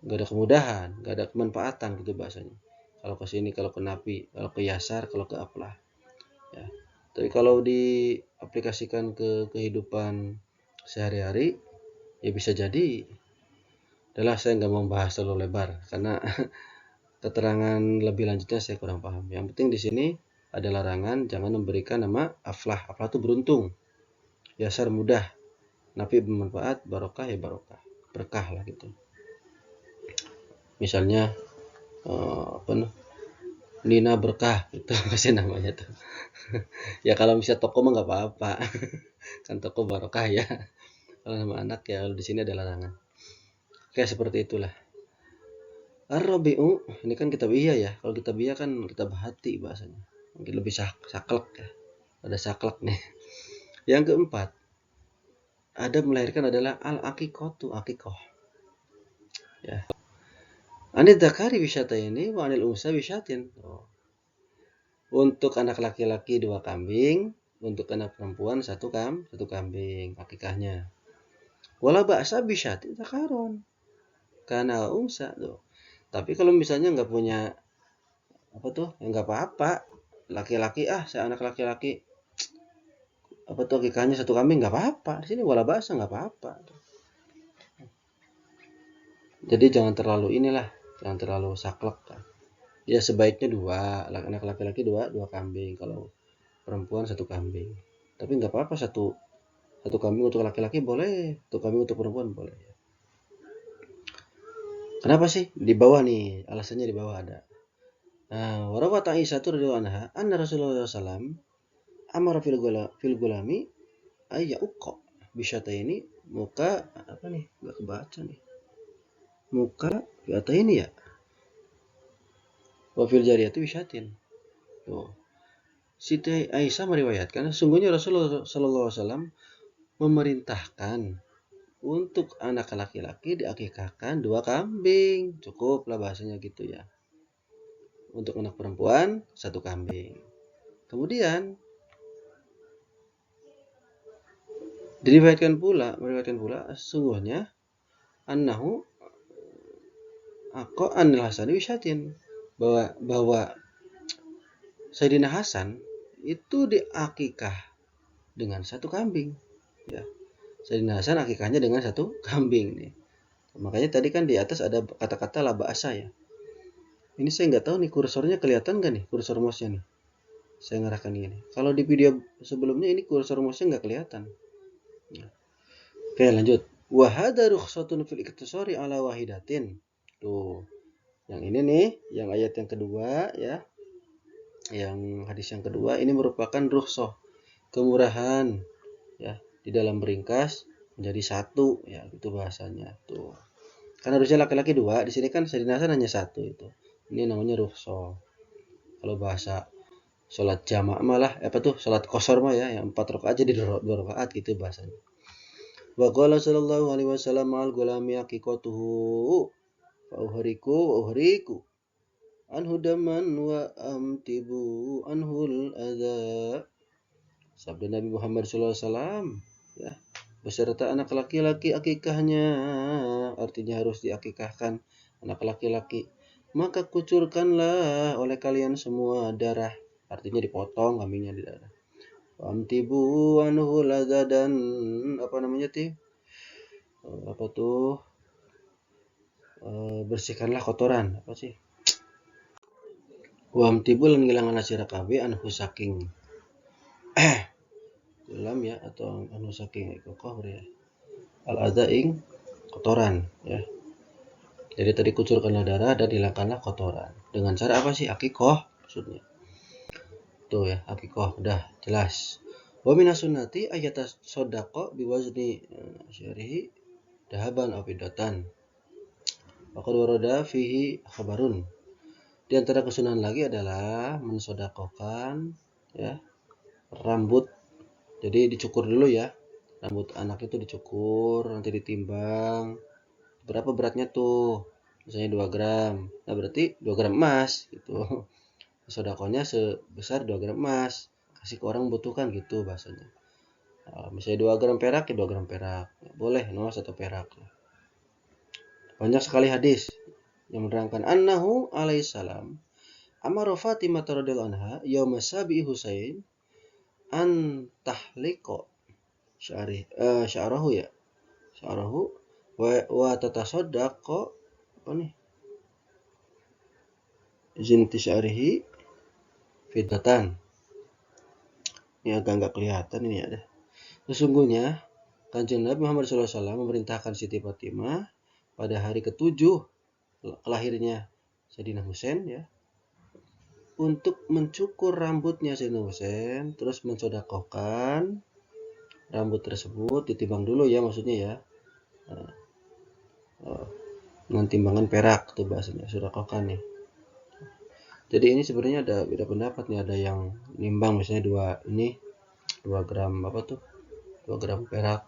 nggak ada kemudahan, nggak ada kemanfaatan gitu bahasanya. Kalau ke sini, kalau ke napi, kalau ke yasar, kalau ke aplah. Ya. Tapi kalau diaplikasikan ke kehidupan sehari-hari, ya bisa jadi. Adalah saya nggak mau bahas terlalu lebar karena keterangan lebih lanjutnya saya kurang paham. Yang penting di sini ada larangan jangan memberikan nama aflah. Aflah itu beruntung. Yasar mudah. Nafi bermanfaat, barokah ya barokah. Berkah lah gitu. Misalnya Nina berkah itu kasih namanya tuh. Ya kalau bisa toko mah nggak apa-apa. Kan toko barokah ya. Kalau nama anak ya di sini ada larangan. Kayak seperti itulah. Ar-Rabi'u, ini kan kitab Ihya ya. Kalau kitab Ihya kan kitab hati bahasanya. Mungkin lebih saklek ya. Ada saklek nih. Yang keempat, ada melahirkan adalah al-aqiqatu, aqiqah. Ya. Anid dzakari bisyataini wa anil unsa bisyatin. Untuk anak laki-laki 2 kambing, untuk anak perempuan satu kambing, akikahnya. Wala ba'sa bisyatin zakaron. Karena unsa tuh. Tapi kalau misalnya nggak punya apa tuh, ya nggak apa-apa. Laki-laki, saya anak laki-laki, apa tuh akikahnya satu kambing nggak apa-apa. Di sini wala bahasa nggak apa-apa. Jadi jangan terlalu jangan terlalu saklek. Ya sebaiknya dua, anak laki-laki dua kambing. Kalau perempuan satu kambing. Tapi nggak apa-apa satu kambing untuk laki-laki boleh, satu kambing untuk perempuan boleh. Kenapa sih? Di bawah nih, alasannya di bawah ada. Nah, warawat Aisyah radhiyallahu anha, anna Rasulullah SAW amara fil gulami ayya uqa bisyata ini muka apa nih? Enggak kebaca nih. Muka biata ini ya. Wa fil jariyati bisyatin. Tuh. Siti Aisyah meriwayatkan, sungguhnya Rasulullah sallallahu alaihi wasallam memerintahkan untuk anak laki-laki diakikahkan 2 kambing. Cukuplah bahasanya gitu ya. Untuk anak perempuan 1 kambing. Kemudian meriwayatkan pula sesungguhnya annahu aku anil Hasan wisyatin, bahwa Sayyidina Hasan itu diakikah dengan 1 kambing ya. Sayyidina Hasan akikahnya dengan 1 kambing nih. Makanya tadi kan di atas ada kata-kata la ba'sa ya. Ini saya nggak tahu nih kursornya kelihatan nggak nih, kursor mouse-nya nih. Saya ngarahkan ini. Kalau di video sebelumnya ini kursor mouse-nya nggak kelihatan. Ya. Oke, lanjut. Wa hadza rukhsatun fil iktisari ala wahidatin. Tuh. Yang ini nih, yang ayat yang kedua ya. Yang hadis yang kedua ini merupakan rukhsah, kemurahan ya, di dalam beringkas menjadi 1 ya, itu bahasanya. Tuh. Kan harusnya laki-laki 2, di sini kan Sayyidina Hasan hanya 1 itu. Ini namanya rukhsah. Kalau bahasa sholat jamaah malah apa tuh, sholat qashar mah ya, yang 4 rakaat jadi 2 rakaat gitu bahasanya. Wa qala sallallahu alaihi wasallam al gulami haqiqatuhu fa uhriku anhu daman wa amtibu anhul adza. Sabda Nabi Muhammad sallallahu alaihi wasallam ya, beserta anak laki-laki akikahnya, artinya harus diakikahkan anak laki-laki, maka kucurkanlah oleh kalian semua darah, artinya dipotong kambingnya di darah. Amtibu anhu ladza, dan apa namanya apa tuh, bersihkanlah kotoran, apa sih, wamtibu lan ngilangan sira kabeh anhu saking dalam ya, atau anu saking kokoh ya, al adza ing kotoran ya. Jadi tadi kucurkanlah darah dan hilangkanlah kotoran. Dengan cara apa sih? Akikoh maksudnya. Tuh ya, akikoh udah jelas. Wa minas sunnati ayatas sodaqo biwazni syarihi dahaban aw fiddatan. Faqad warada fihi khabarun. Di antara kesunahan lagi adalah mensodakokan ya rambut. Jadi dicukur dulu ya. Rambut anak itu dicukur, nanti ditimbang. Berapa beratnya tuh? Misalnya 2 gram. Nah, berarti 2 gram emas gitu. Sodakonya sebesar 2 gram emas. Kasih ke orang membutuhkan gitu bahasanya. Nah, misalnya 2 gram perak ya 2 gram perak. Boleh emas atau perak. Banyak sekali hadis yang menerangkan annahu alaihissalam amara Fatimah radhiyallahu anha yauma sabi Husain an tahliqa sya'rahu ya. Sya'rahu wa tatasaddaqo apa nih? Zinti sya'rihi fiddatan. Ini agak nggak kelihatan ini ada. Sesungguhnya Kanjeng Nabi Muhammad SAW memerintahkan Siti Fatimah pada hari ke-7 lahirnya Sayyidina Husain ya, untuk mencukur rambutnya Sayyidina Husain, terus mensodakohkan rambut tersebut, ditimbang dulu ya maksudnya ya. Dengan timbangan perak tuh bahasanya, sodakohkan nih. Jadi ini sebenarnya ada beda pendapat nih, ada yang nimbang misalnya 2 gram apa tuh, 2 gram perak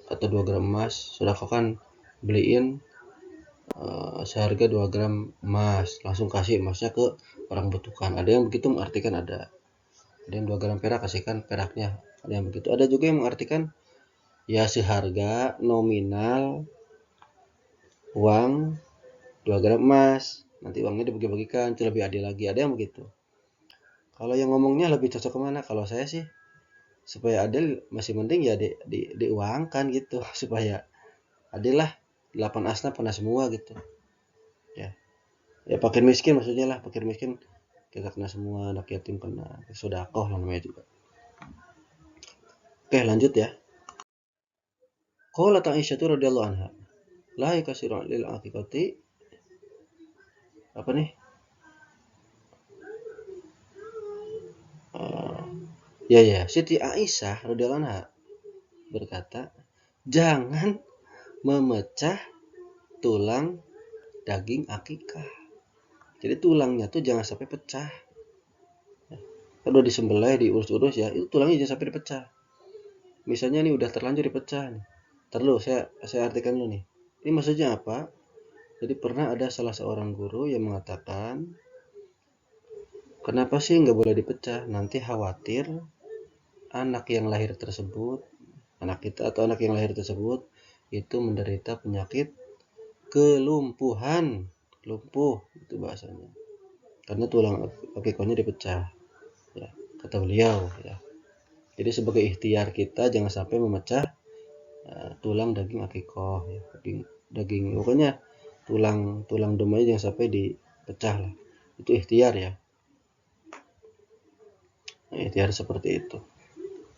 atau 2 gram emas, sodakohkan beliin seharga 2 gram emas, langsung kasih emasnya ke orang butuhkan. Ada yang begitu mengartikan, ada yang 2 gram perak kasihkan peraknya, ada yang begitu. Ada juga yang mengartikan ya seharga nominal uang 2 gram emas, nanti uangnya dibagi-bagikan, itu lebih adil lagi. Ada yang begitu. Kalau yang ngomongnya lebih cocok kemana? Kalau saya sih supaya adil masih mending ya diuangkan gitu supaya adil lah. 8 asnaf kena semua gitu. Ya. Ya fakir miskin maksudnya lah, fakir miskin kita kena semua, anak yatim kena, sedekah namanya juga. Oke, lanjut ya. Qalat Aisyah radhiyallahu anha, la yakasiru lil aqiqati apa nih? Uh, ya, Siti Aisyah radhiyallahu anha berkata, jangan memecah tulang daging akikah. Jadi tulangnya tuh jangan sampai pecah. Kalau disembelih, diurus-urus ya, itu tulangnya jangan sampai dipecah. Misalnya nih udah terlanjur dipecah nih. Terlalu saya artikan dulu nih. Ini maksudnya apa? Jadi pernah ada salah seorang guru yang mengatakan, kenapa sih nggak boleh dipecah? Nanti khawatir anak yang lahir tersebut, anak kita atau anak yang lahir tersebut itu menderita penyakit kelumpuhan, lumpuh itu bahasanya. Karena tulang akikahnya dipecah, ya, kata beliau. Ya. Jadi sebagai ikhtiar kita jangan sampai memecah tulang daging akikah, ya. Daging pokoknya tulang domanya jangan sampai dipecah lah. Itu ikhtiar ya. Nah, ikhtiar seperti itu.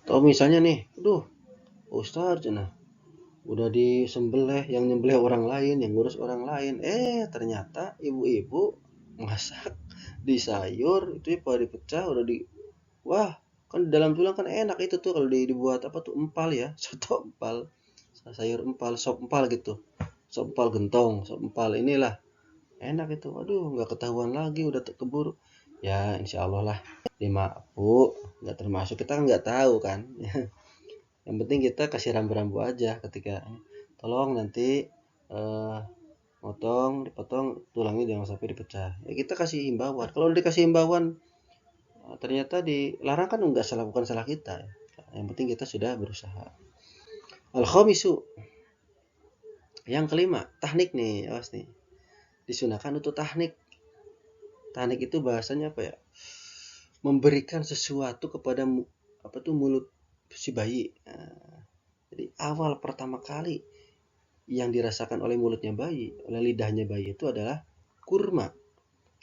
Atau misalnya nih, aduh, Ustaz, nah, udah disembelih, yang nyembelih orang lain, yang ngurus orang lain. Ternyata ibu-ibu masak di sayur itu pada dipecah, wah, kan di dalam tulang kan enak itu tuh kalau dibuat apa tuh empal ya, soto empal, sayur empal, sop empal gitu, sop empal gentong, sop empal inilah enak itu. Aduh, nggak ketahuan lagi udah keburu. Ya, insya Allah lah, 5 bu, nggak termasuk, kita kan nggak tahu kan. Yang penting kita kasih rambu-rambu aja ketika tolong nanti dipotong tulangnya jangan sampai dipecah. Ya kita kasih himbauan. Kalau dikasih himbauan ternyata dilarang kan enggak salah, bukan salah kita. Yang penting kita sudah berusaha. Al-khamisu, yang kelima, tahnik nih, awas nih. Disunahkan untuk tahnik. Tahnik itu bahasanya apa ya? Memberikan sesuatu kepada mulut si bayi. Nah, jadi awal pertama kali yang dirasakan oleh mulutnya bayi, oleh lidahnya bayi itu adalah kurma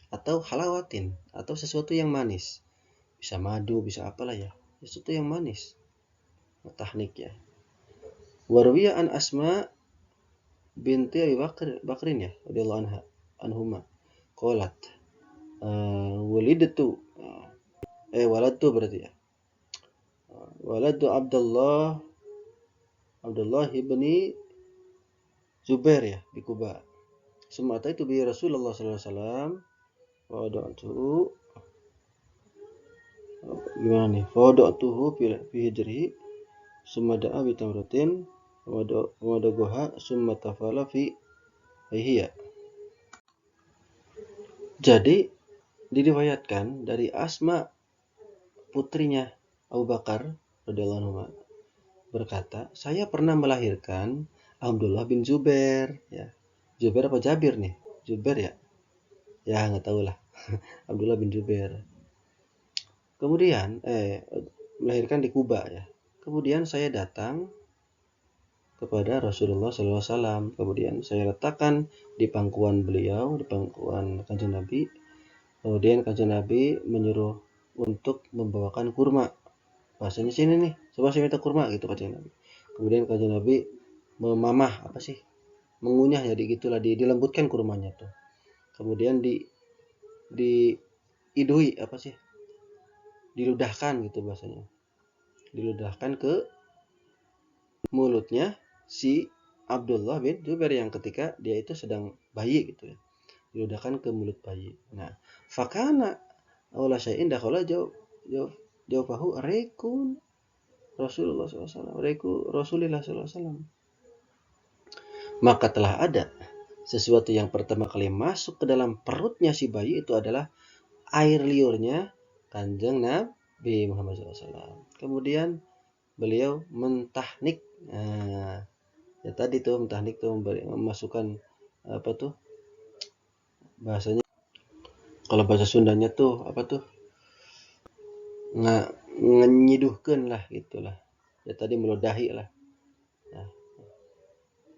atau halawatin atau sesuatu yang manis. Bisa madu, bisa apalah ya. Sesuatu yang manis. Tahnik ya. Warwiya an Asma binti Abi Bakrin ya, radhiyallahu anhuma. Qalat, walidtu waladtu berarti ya. Waladtu Abdullah ibni Zubair ya di Kuba. Semata itu bi Rasulullah sallallahu alaihi wasallam wa wada'tu gimana nih? Wada'tuhu fi hijri summa da'a bi tamratin wadagoha summa tafala fi hiya. Jadi diriwayatkan dari Asma putrinya Abu Bakar radhiyallahu anhu berkata, saya pernah melahirkan Abdullah bin Zubair ya. Zubair apa Jabir nih? Zubair ya? Ya nggak tahu lah. Abdullah bin Zubair. Kemudian melahirkan di Kuba ya. Kemudian saya datang kepada Rasulullah SAW. Kemudian saya letakkan di pangkuan beliau, di pangkuan Kanjeng Nabi. Kemudian Kanjeng Nabi menyuruh untuk membawakan kurma. Bahasanya sini nih, coba saya minta kurma gitu Kanjeng Nabi. Kemudian Kanjeng Nabi memamah apa sih? Mengunyah jadi gitulah, dilembutkan kurmanya tuh. Kemudian diidui apa sih? Diludahkan gitu bahasanya. Diludahkan ke mulutnya si Abdullah bin Zubair yang ketika dia itu sedang bayi gitu ya. Diludahkan ke mulut bayi. Nah, fakana awla syai'in dakhala jawfahu rekun Rasulullah SAW. Reku Rasulullah SAW. Maka telah ada sesuatu yang pertama kali masuk ke dalam perutnya si bayi itu adalah air liurnya Kanjeng Nabi Muhammad SAW. Kemudian beliau mentahnik. Nah, ya tadi tuh mentahnik tuh memasukkan apa tuh bahasanya, kalau bahasa Sundanya tuh apa tuh, ngenyiduhkeun lah gitulah ya, tadi meludahi lah. Nah,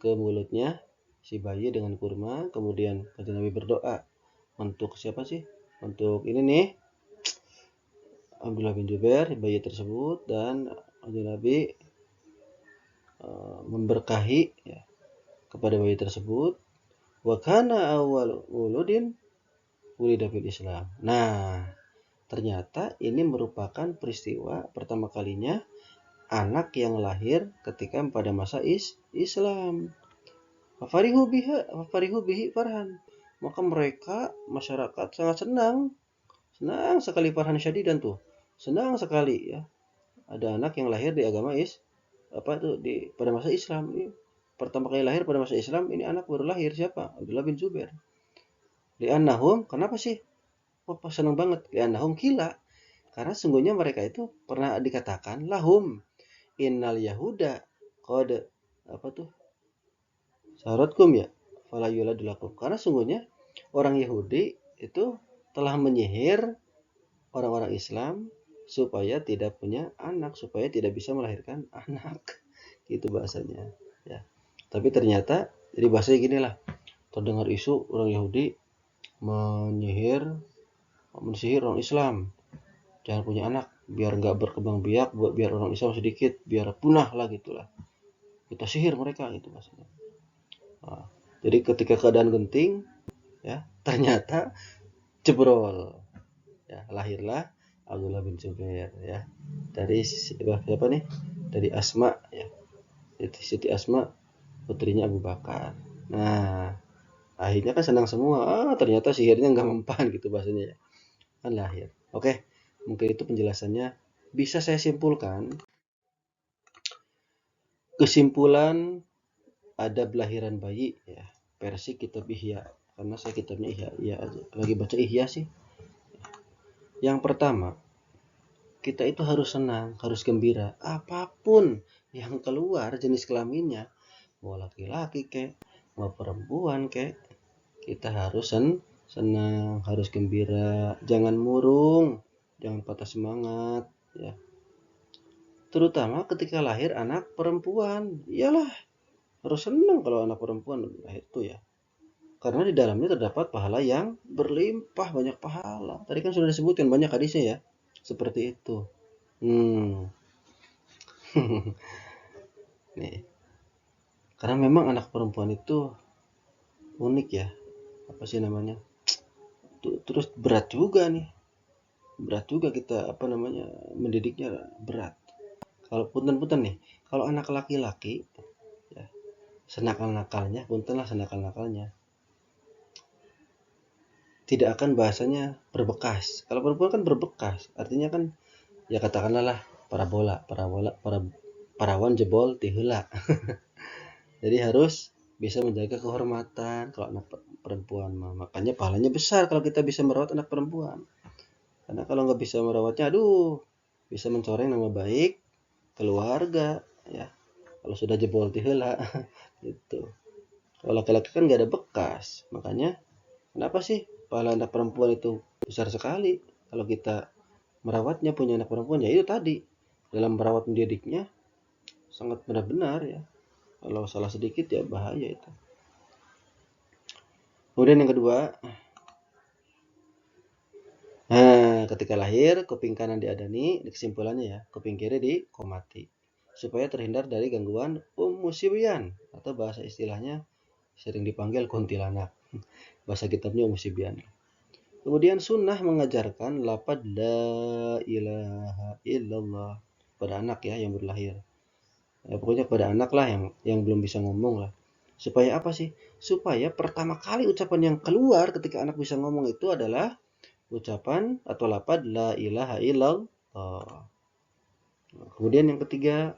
ke mulutnya si bayi dengan kurma, kemudian kanjeng Nabi berdoa untuk siapa sih, untuk ini nih, Abdullah bin Jubair, bayi tersebut, dan kanjeng Nabi memberkahi ya, kepada bayi tersebut. Wa kana awal uludin wulida fil Islam. Nah, ternyata ini merupakan peristiwa pertama kalinya anak yang lahir ketika pada masa Islam. Fafarihu bihi farhan. Maka mereka masyarakat sangat senang sekali, farhan syadidan tuh. Senang sekali ya. Ada anak yang lahir di agama pada masa Islam. Ini pertama kali lahir pada masa Islam, ini anak baru lahir siapa? Abdullah bin Zubair. Li'annahum, kenapa sih? Oh, senang banget. Li'annahum kila. Karena sungguhnya mereka itu pernah dikatakan lahum innal yahuda qad apa tuh? Syaratkum ya. Fala yuladulakum. Karena sungguhnya orang Yahudi itu telah menyihir orang-orang Islam supaya tidak punya anak, supaya tidak bisa melahirkan anak. Gitu bahasanya ya. Tapi ternyata jadi bahasanya gini lah, terdengar isu orang Yahudi menyihir orang Islam, jangan punya anak biar nggak berkembang biak, biar orang Islam sedikit, biar punah lah gitulah, kita sihir mereka gitu maksudnya. Nah, jadi ketika keadaan genting ya, ternyata jebrol ya, lahirlah Abdullah bin Zubair ya, dari siapa nih, dari Asma ya, Siti Asma, putrinya Abu Bakar. Nah, akhirnya kan senang semua. Ternyata sihirnya nggak mempan gitu bahasanya ya. Kan lahir. Oke, mungkin itu penjelasannya. Bisa saya simpulkan, kesimpulan ada belahiran bayi ya, versi kitab Ihya. Karena saya kitabnya Ihya aja. Lagi baca Ihya sih. Yang pertama, kita itu harus senang, harus gembira. Apapun yang keluar jenis kelaminnya, mau laki-laki kek, mau perempuan kek, kita harus senang, harus gembira, jangan murung, jangan patah semangat ya. Terutama ketika lahir anak perempuan, iyalah harus senang kalau anak perempuan lahir itu ya. Karena di dalamnya terdapat pahala yang berlimpah, banyak pahala. Tadi kan sudah disebutkan banyak hadisnya ya, seperti itu. Nih, karena memang anak perempuan itu unik ya, apa sih namanya? Terus berat juga nih. Berat juga kita mendidiknya berat. Kalau punten nih, kalau anak laki-laki ya, senakal-nakalnya, tidak akan bahasanya berbekas. Kalau perempuan kan berbekas, artinya kan ya katakanlah lah parawan jebol tihela. Jadi harus bisa menjaga kehormatan kalau anak perempuan. Makanya pahalanya besar kalau kita bisa merawat anak perempuan. Karena kalau nggak bisa merawatnya, bisa mencoreng nama baik keluarga ya. Kalau sudah jebol tihela gitu. Kalau laki-laki kan nggak ada bekas, makanya kenapa sih pahala anak perempuan itu besar sekali kalau kita merawatnya, punya anak perempuan ya, itu tadi dalam merawat mendidiknya sangat benar-benar ya. Kalau salah sedikit ya bahaya itu. Kemudian yang kedua, ketika lahir kuping kanan diadani, kesimpulannya ya, kuping kiri dikomati supaya terhindar dari gangguan Sibyan, atau bahasa istilahnya sering dipanggil kuntilanak. Bahasa kitabnya Sibyan. Kemudian sunnah mengajarkan lafaz la ilaha illallah pada anak ya yang berlahir. Ya, pokoknya pada anak lah yang belum bisa ngomong lah. Supaya apa sih? Supaya pertama kali ucapan yang keluar ketika anak bisa ngomong itu adalah ucapan atau lafaz la ilaha illallah. Kemudian yang ketiga,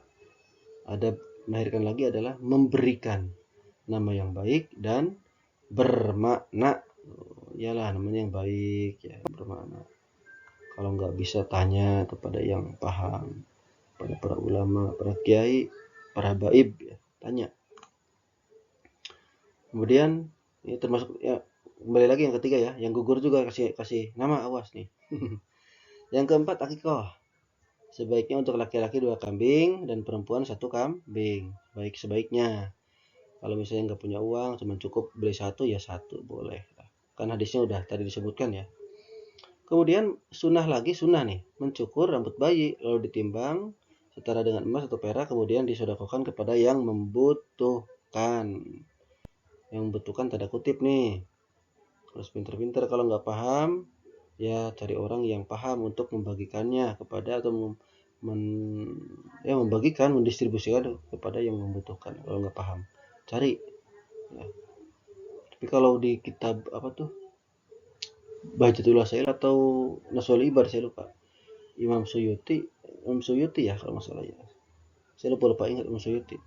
ada melahirkan lagi adalah memberikan nama yang baik dan bermakna. Iyalah namanya yang baik ya, bermakna. Kalau nggak bisa tanya kepada yang paham, pada para ulama, para kiai, para habaib ya, tanya. Kemudian ini termasuk ya, Kembali lagi yang ketiga ya, yang gugur juga kasih nama, awas nih. Yang keempat, akikah. Sebaiknya untuk laki-laki 2 kambing dan perempuan 1 kambing. Sebaiknya. Kalau misalnya nggak punya uang, cuma cukup beli 1 ya 1 boleh. Kan hadisnya udah tadi disebutkan ya. Kemudian sunnah nih, mencukur rambut bayi lalu ditimbang setara dengan emas atau perak, kemudian disedekahkan kepada yang membutuhkan. Yang membutuhkan tanda kutip nih. Harus pinter-pinter, kalau nggak paham ya cari orang yang paham untuk membagikannya kepada atau membagikan, mendistribusikan kepada yang membutuhkan. Kalau nggak paham cari ya. Tapi kalau di kitab apa tuh, Bahjatul Wasail atau Nasrul Ibar, saya lupa, Imam Suyuti ya kalau masalah ya, saya lupa ingat Imam Suyuti.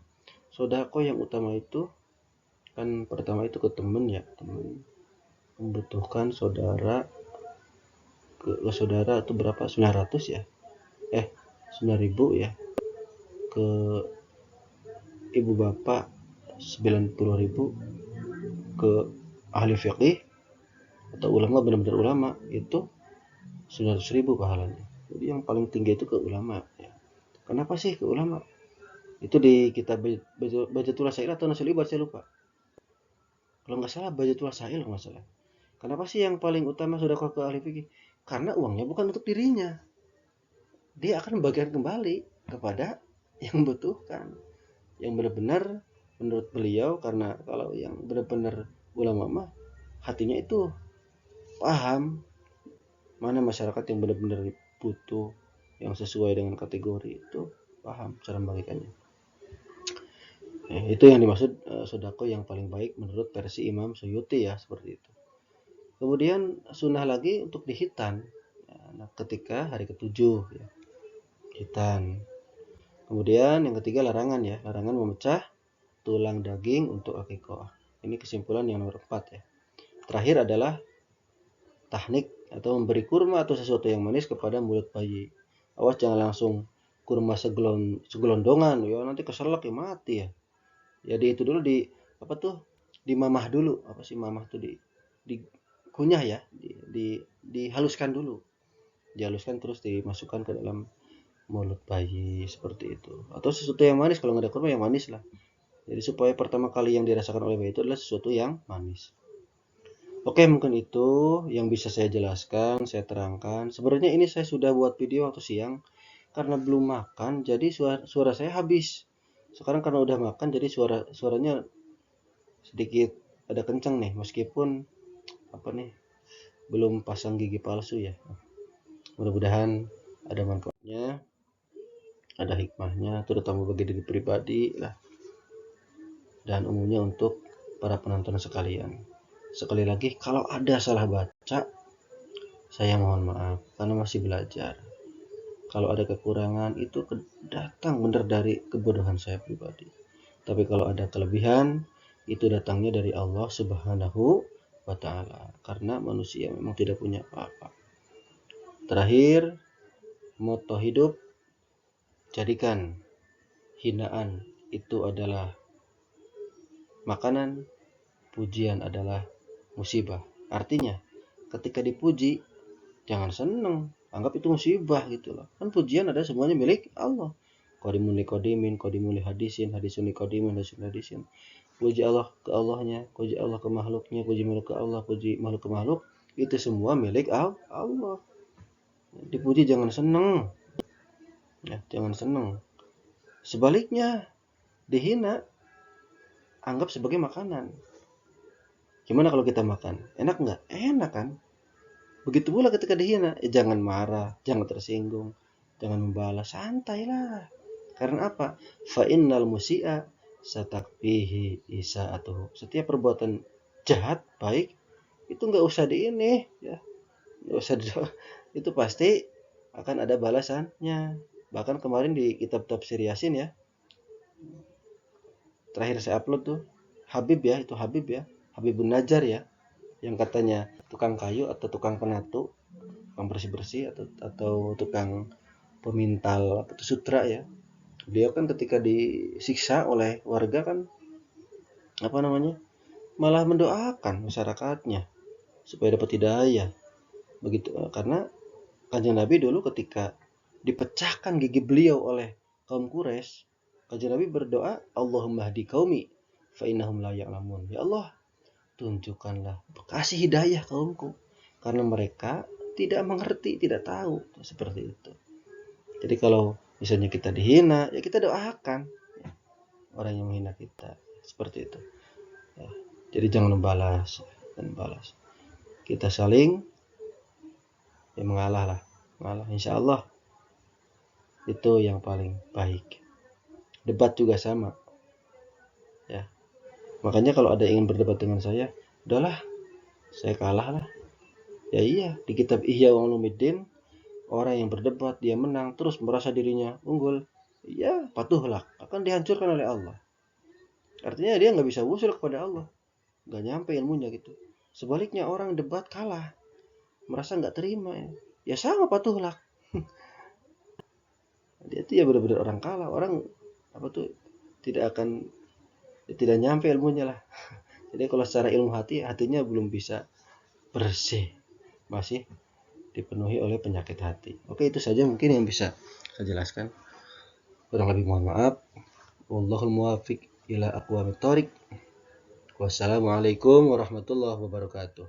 Sodako yang utama itu kan pertama itu ke temen ya, temen membutuhkan saudara, ke saudara itu berapa, 900 ya, 9.000 ya, ke ibu bapak 90.000, ke ahli fiqih atau ulama, benar-benar ulama itu 900.000 pahalanya. Jadi yang paling tinggi itu ke ulama ya. Kenapa sih ke ulama? Itu di kitab Bahjatul Wasail atau Nasrul Ibar, saya lupa. Kalau nggak salah Bahjatul Wasail kalau nggak salah. Kenapa sih yang paling utama sedekah ke ahli fikih? Karena uangnya bukan untuk dirinya. Dia akan membagikan kembali kepada yang membutuhkan. Yang benar-benar menurut beliau, karena kalau yang benar-benar ulama mah hatinya itu paham mana masyarakat yang benar-benar butuh, yang sesuai dengan kategori itu, paham cara membagikannya. Itu yang dimaksud sodako yang paling baik menurut versi Imam Suyuti ya, seperti itu. Kemudian sunnah lagi untuk dihitan ya, ketika hari ketujuh ya, hitan. Kemudian yang ketiga larangan ya, larangan memecah tulang daging untuk akikah. Ini kesimpulan yang nomor 4 ya. Terakhir adalah tahnik atau memberi kurma atau sesuatu yang manis kepada mulut bayi. Awas jangan langsung kurma segelondongan ya, nanti keselak ya, mati ya. Jadi itu dulu apa tuh, dimamah dulu, apa sih mamah tuh, dikunyah ya, dihaluskan dulu, dihaluskan terus dimasukkan ke dalam mulut bayi seperti itu. Atau sesuatu yang manis, kalau nggak ada kurma yang manis lah. Jadi supaya pertama kali yang dirasakan oleh bayi itu adalah sesuatu yang manis. Oke, mungkin itu yang bisa saya jelaskan, saya terangkan. Sebenarnya ini saya sudah buat video waktu siang, karena belum makan jadi suara saya habis. Sekarang karena udah makan jadi suaranya sedikit ada kencang nih, meskipun apa nih, belum pasang gigi palsu ya. Mudah-mudahan ada manfaatnya, ada hikmahnya, terutama bagi diri pribadi lah, dan umumnya untuk para penonton sekalian. Sekali lagi, kalau ada salah baca, saya mohon maaf karena masih belajar. Kalau ada kekurangan itu datang benar dari kebodohan saya pribadi. Tapi kalau ada kelebihan, itu datangnya dari Allah Subhanahu wa Ta'ala, karena manusia memang tidak punya apa-apa. Terakhir, moto hidup, jadikan hinaan itu adalah makanan, pujian adalah musibah. Artinya, ketika dipuji, jangan seneng, anggap itu musibah gitu loh. Kan pujian ada semuanya milik Allah. Qadimun li qadimin, qadimun li hadisin, hadisun li qadimin, hadisun li hadisin. Puji Allah ke Allahnya, puji Allah ke makhluknya, puji makhluk ke Allah, puji makhluk ke makhluk. Itu semua milik Allah. Dipuji jangan seneng. Ya, jangan seneng. Sebaliknya, dihina, anggap sebagai makanan. Gimana kalau kita makan? Enak nggak? Enak kan? Begitu pula ketika dihina, jangan marah, jangan tersinggung, jangan membalas, santailah. Karena apa? Fa innal musi'a satakfihi isa'atuhu. Setiap perbuatan jahat, baik, itu nggak usah ya, nggak usah itu pasti akan ada balasannya. Bahkan kemarin di kitab tafsir Yasin ya, terakhir saya upload tuh, Habib ya, Habibun Najjar ya, yang katanya tukang kayu atau tukang penatu, tukang bersih-bersih atau tukang pemintal atau sutra ya. Beliau kan ketika disiksa oleh warga kan, apa namanya, malah mendoakan masyarakatnya. supaya dapat hidayah. Begitu, karena Kanjeng Nabi dulu ketika dipecahkan gigi beliau oleh kaum Quraisy, Kanjeng Nabi berdoa, Allahumma hdi qaumi fa innahum la ya'lamun. Ya Allah, tunjukkanlah, kasih hidayah kaumku, karena mereka tidak mengerti, tidak tahu. Seperti itu. Jadi kalau misalnya kita dihina, ya kita doakan orang yang menghina kita. Seperti itu. Ya. Jadi jangan membalas dan balas. Kita saling ya mengalah lah. Mengalah. Insya Allah itu yang paling baik. Debat juga sama. Ya. Makanya kalau ada yang ingin berdebat dengan saya, udahlah, saya kalah lah. Ya iya, di kitab Ihya Ulumuddin, orang yang berdebat dia menang terus merasa dirinya unggul, ya patuhlah, akan dihancurkan oleh Allah. Artinya dia nggak bisa usul kepada Allah, nggak nyampe ilmunya gitu. Sebaliknya orang debat kalah, merasa nggak terima, ya sama patuhlah. Dia itu ya benar-benar orang kalah, orang apa tuh tidak akan tidak nyampe ilmunya lah. Jadi kalau secara ilmu hatinya belum bisa bersih, masih dipenuhi oleh penyakit hati. Oke, itu saja mungkin yang bisa saya jelaskan. Kurang lebih mohon maaf. Wallahul muwaffiq ila aqwamit thoriq. Wassalamualaikum warahmatullahi wabarakatuh.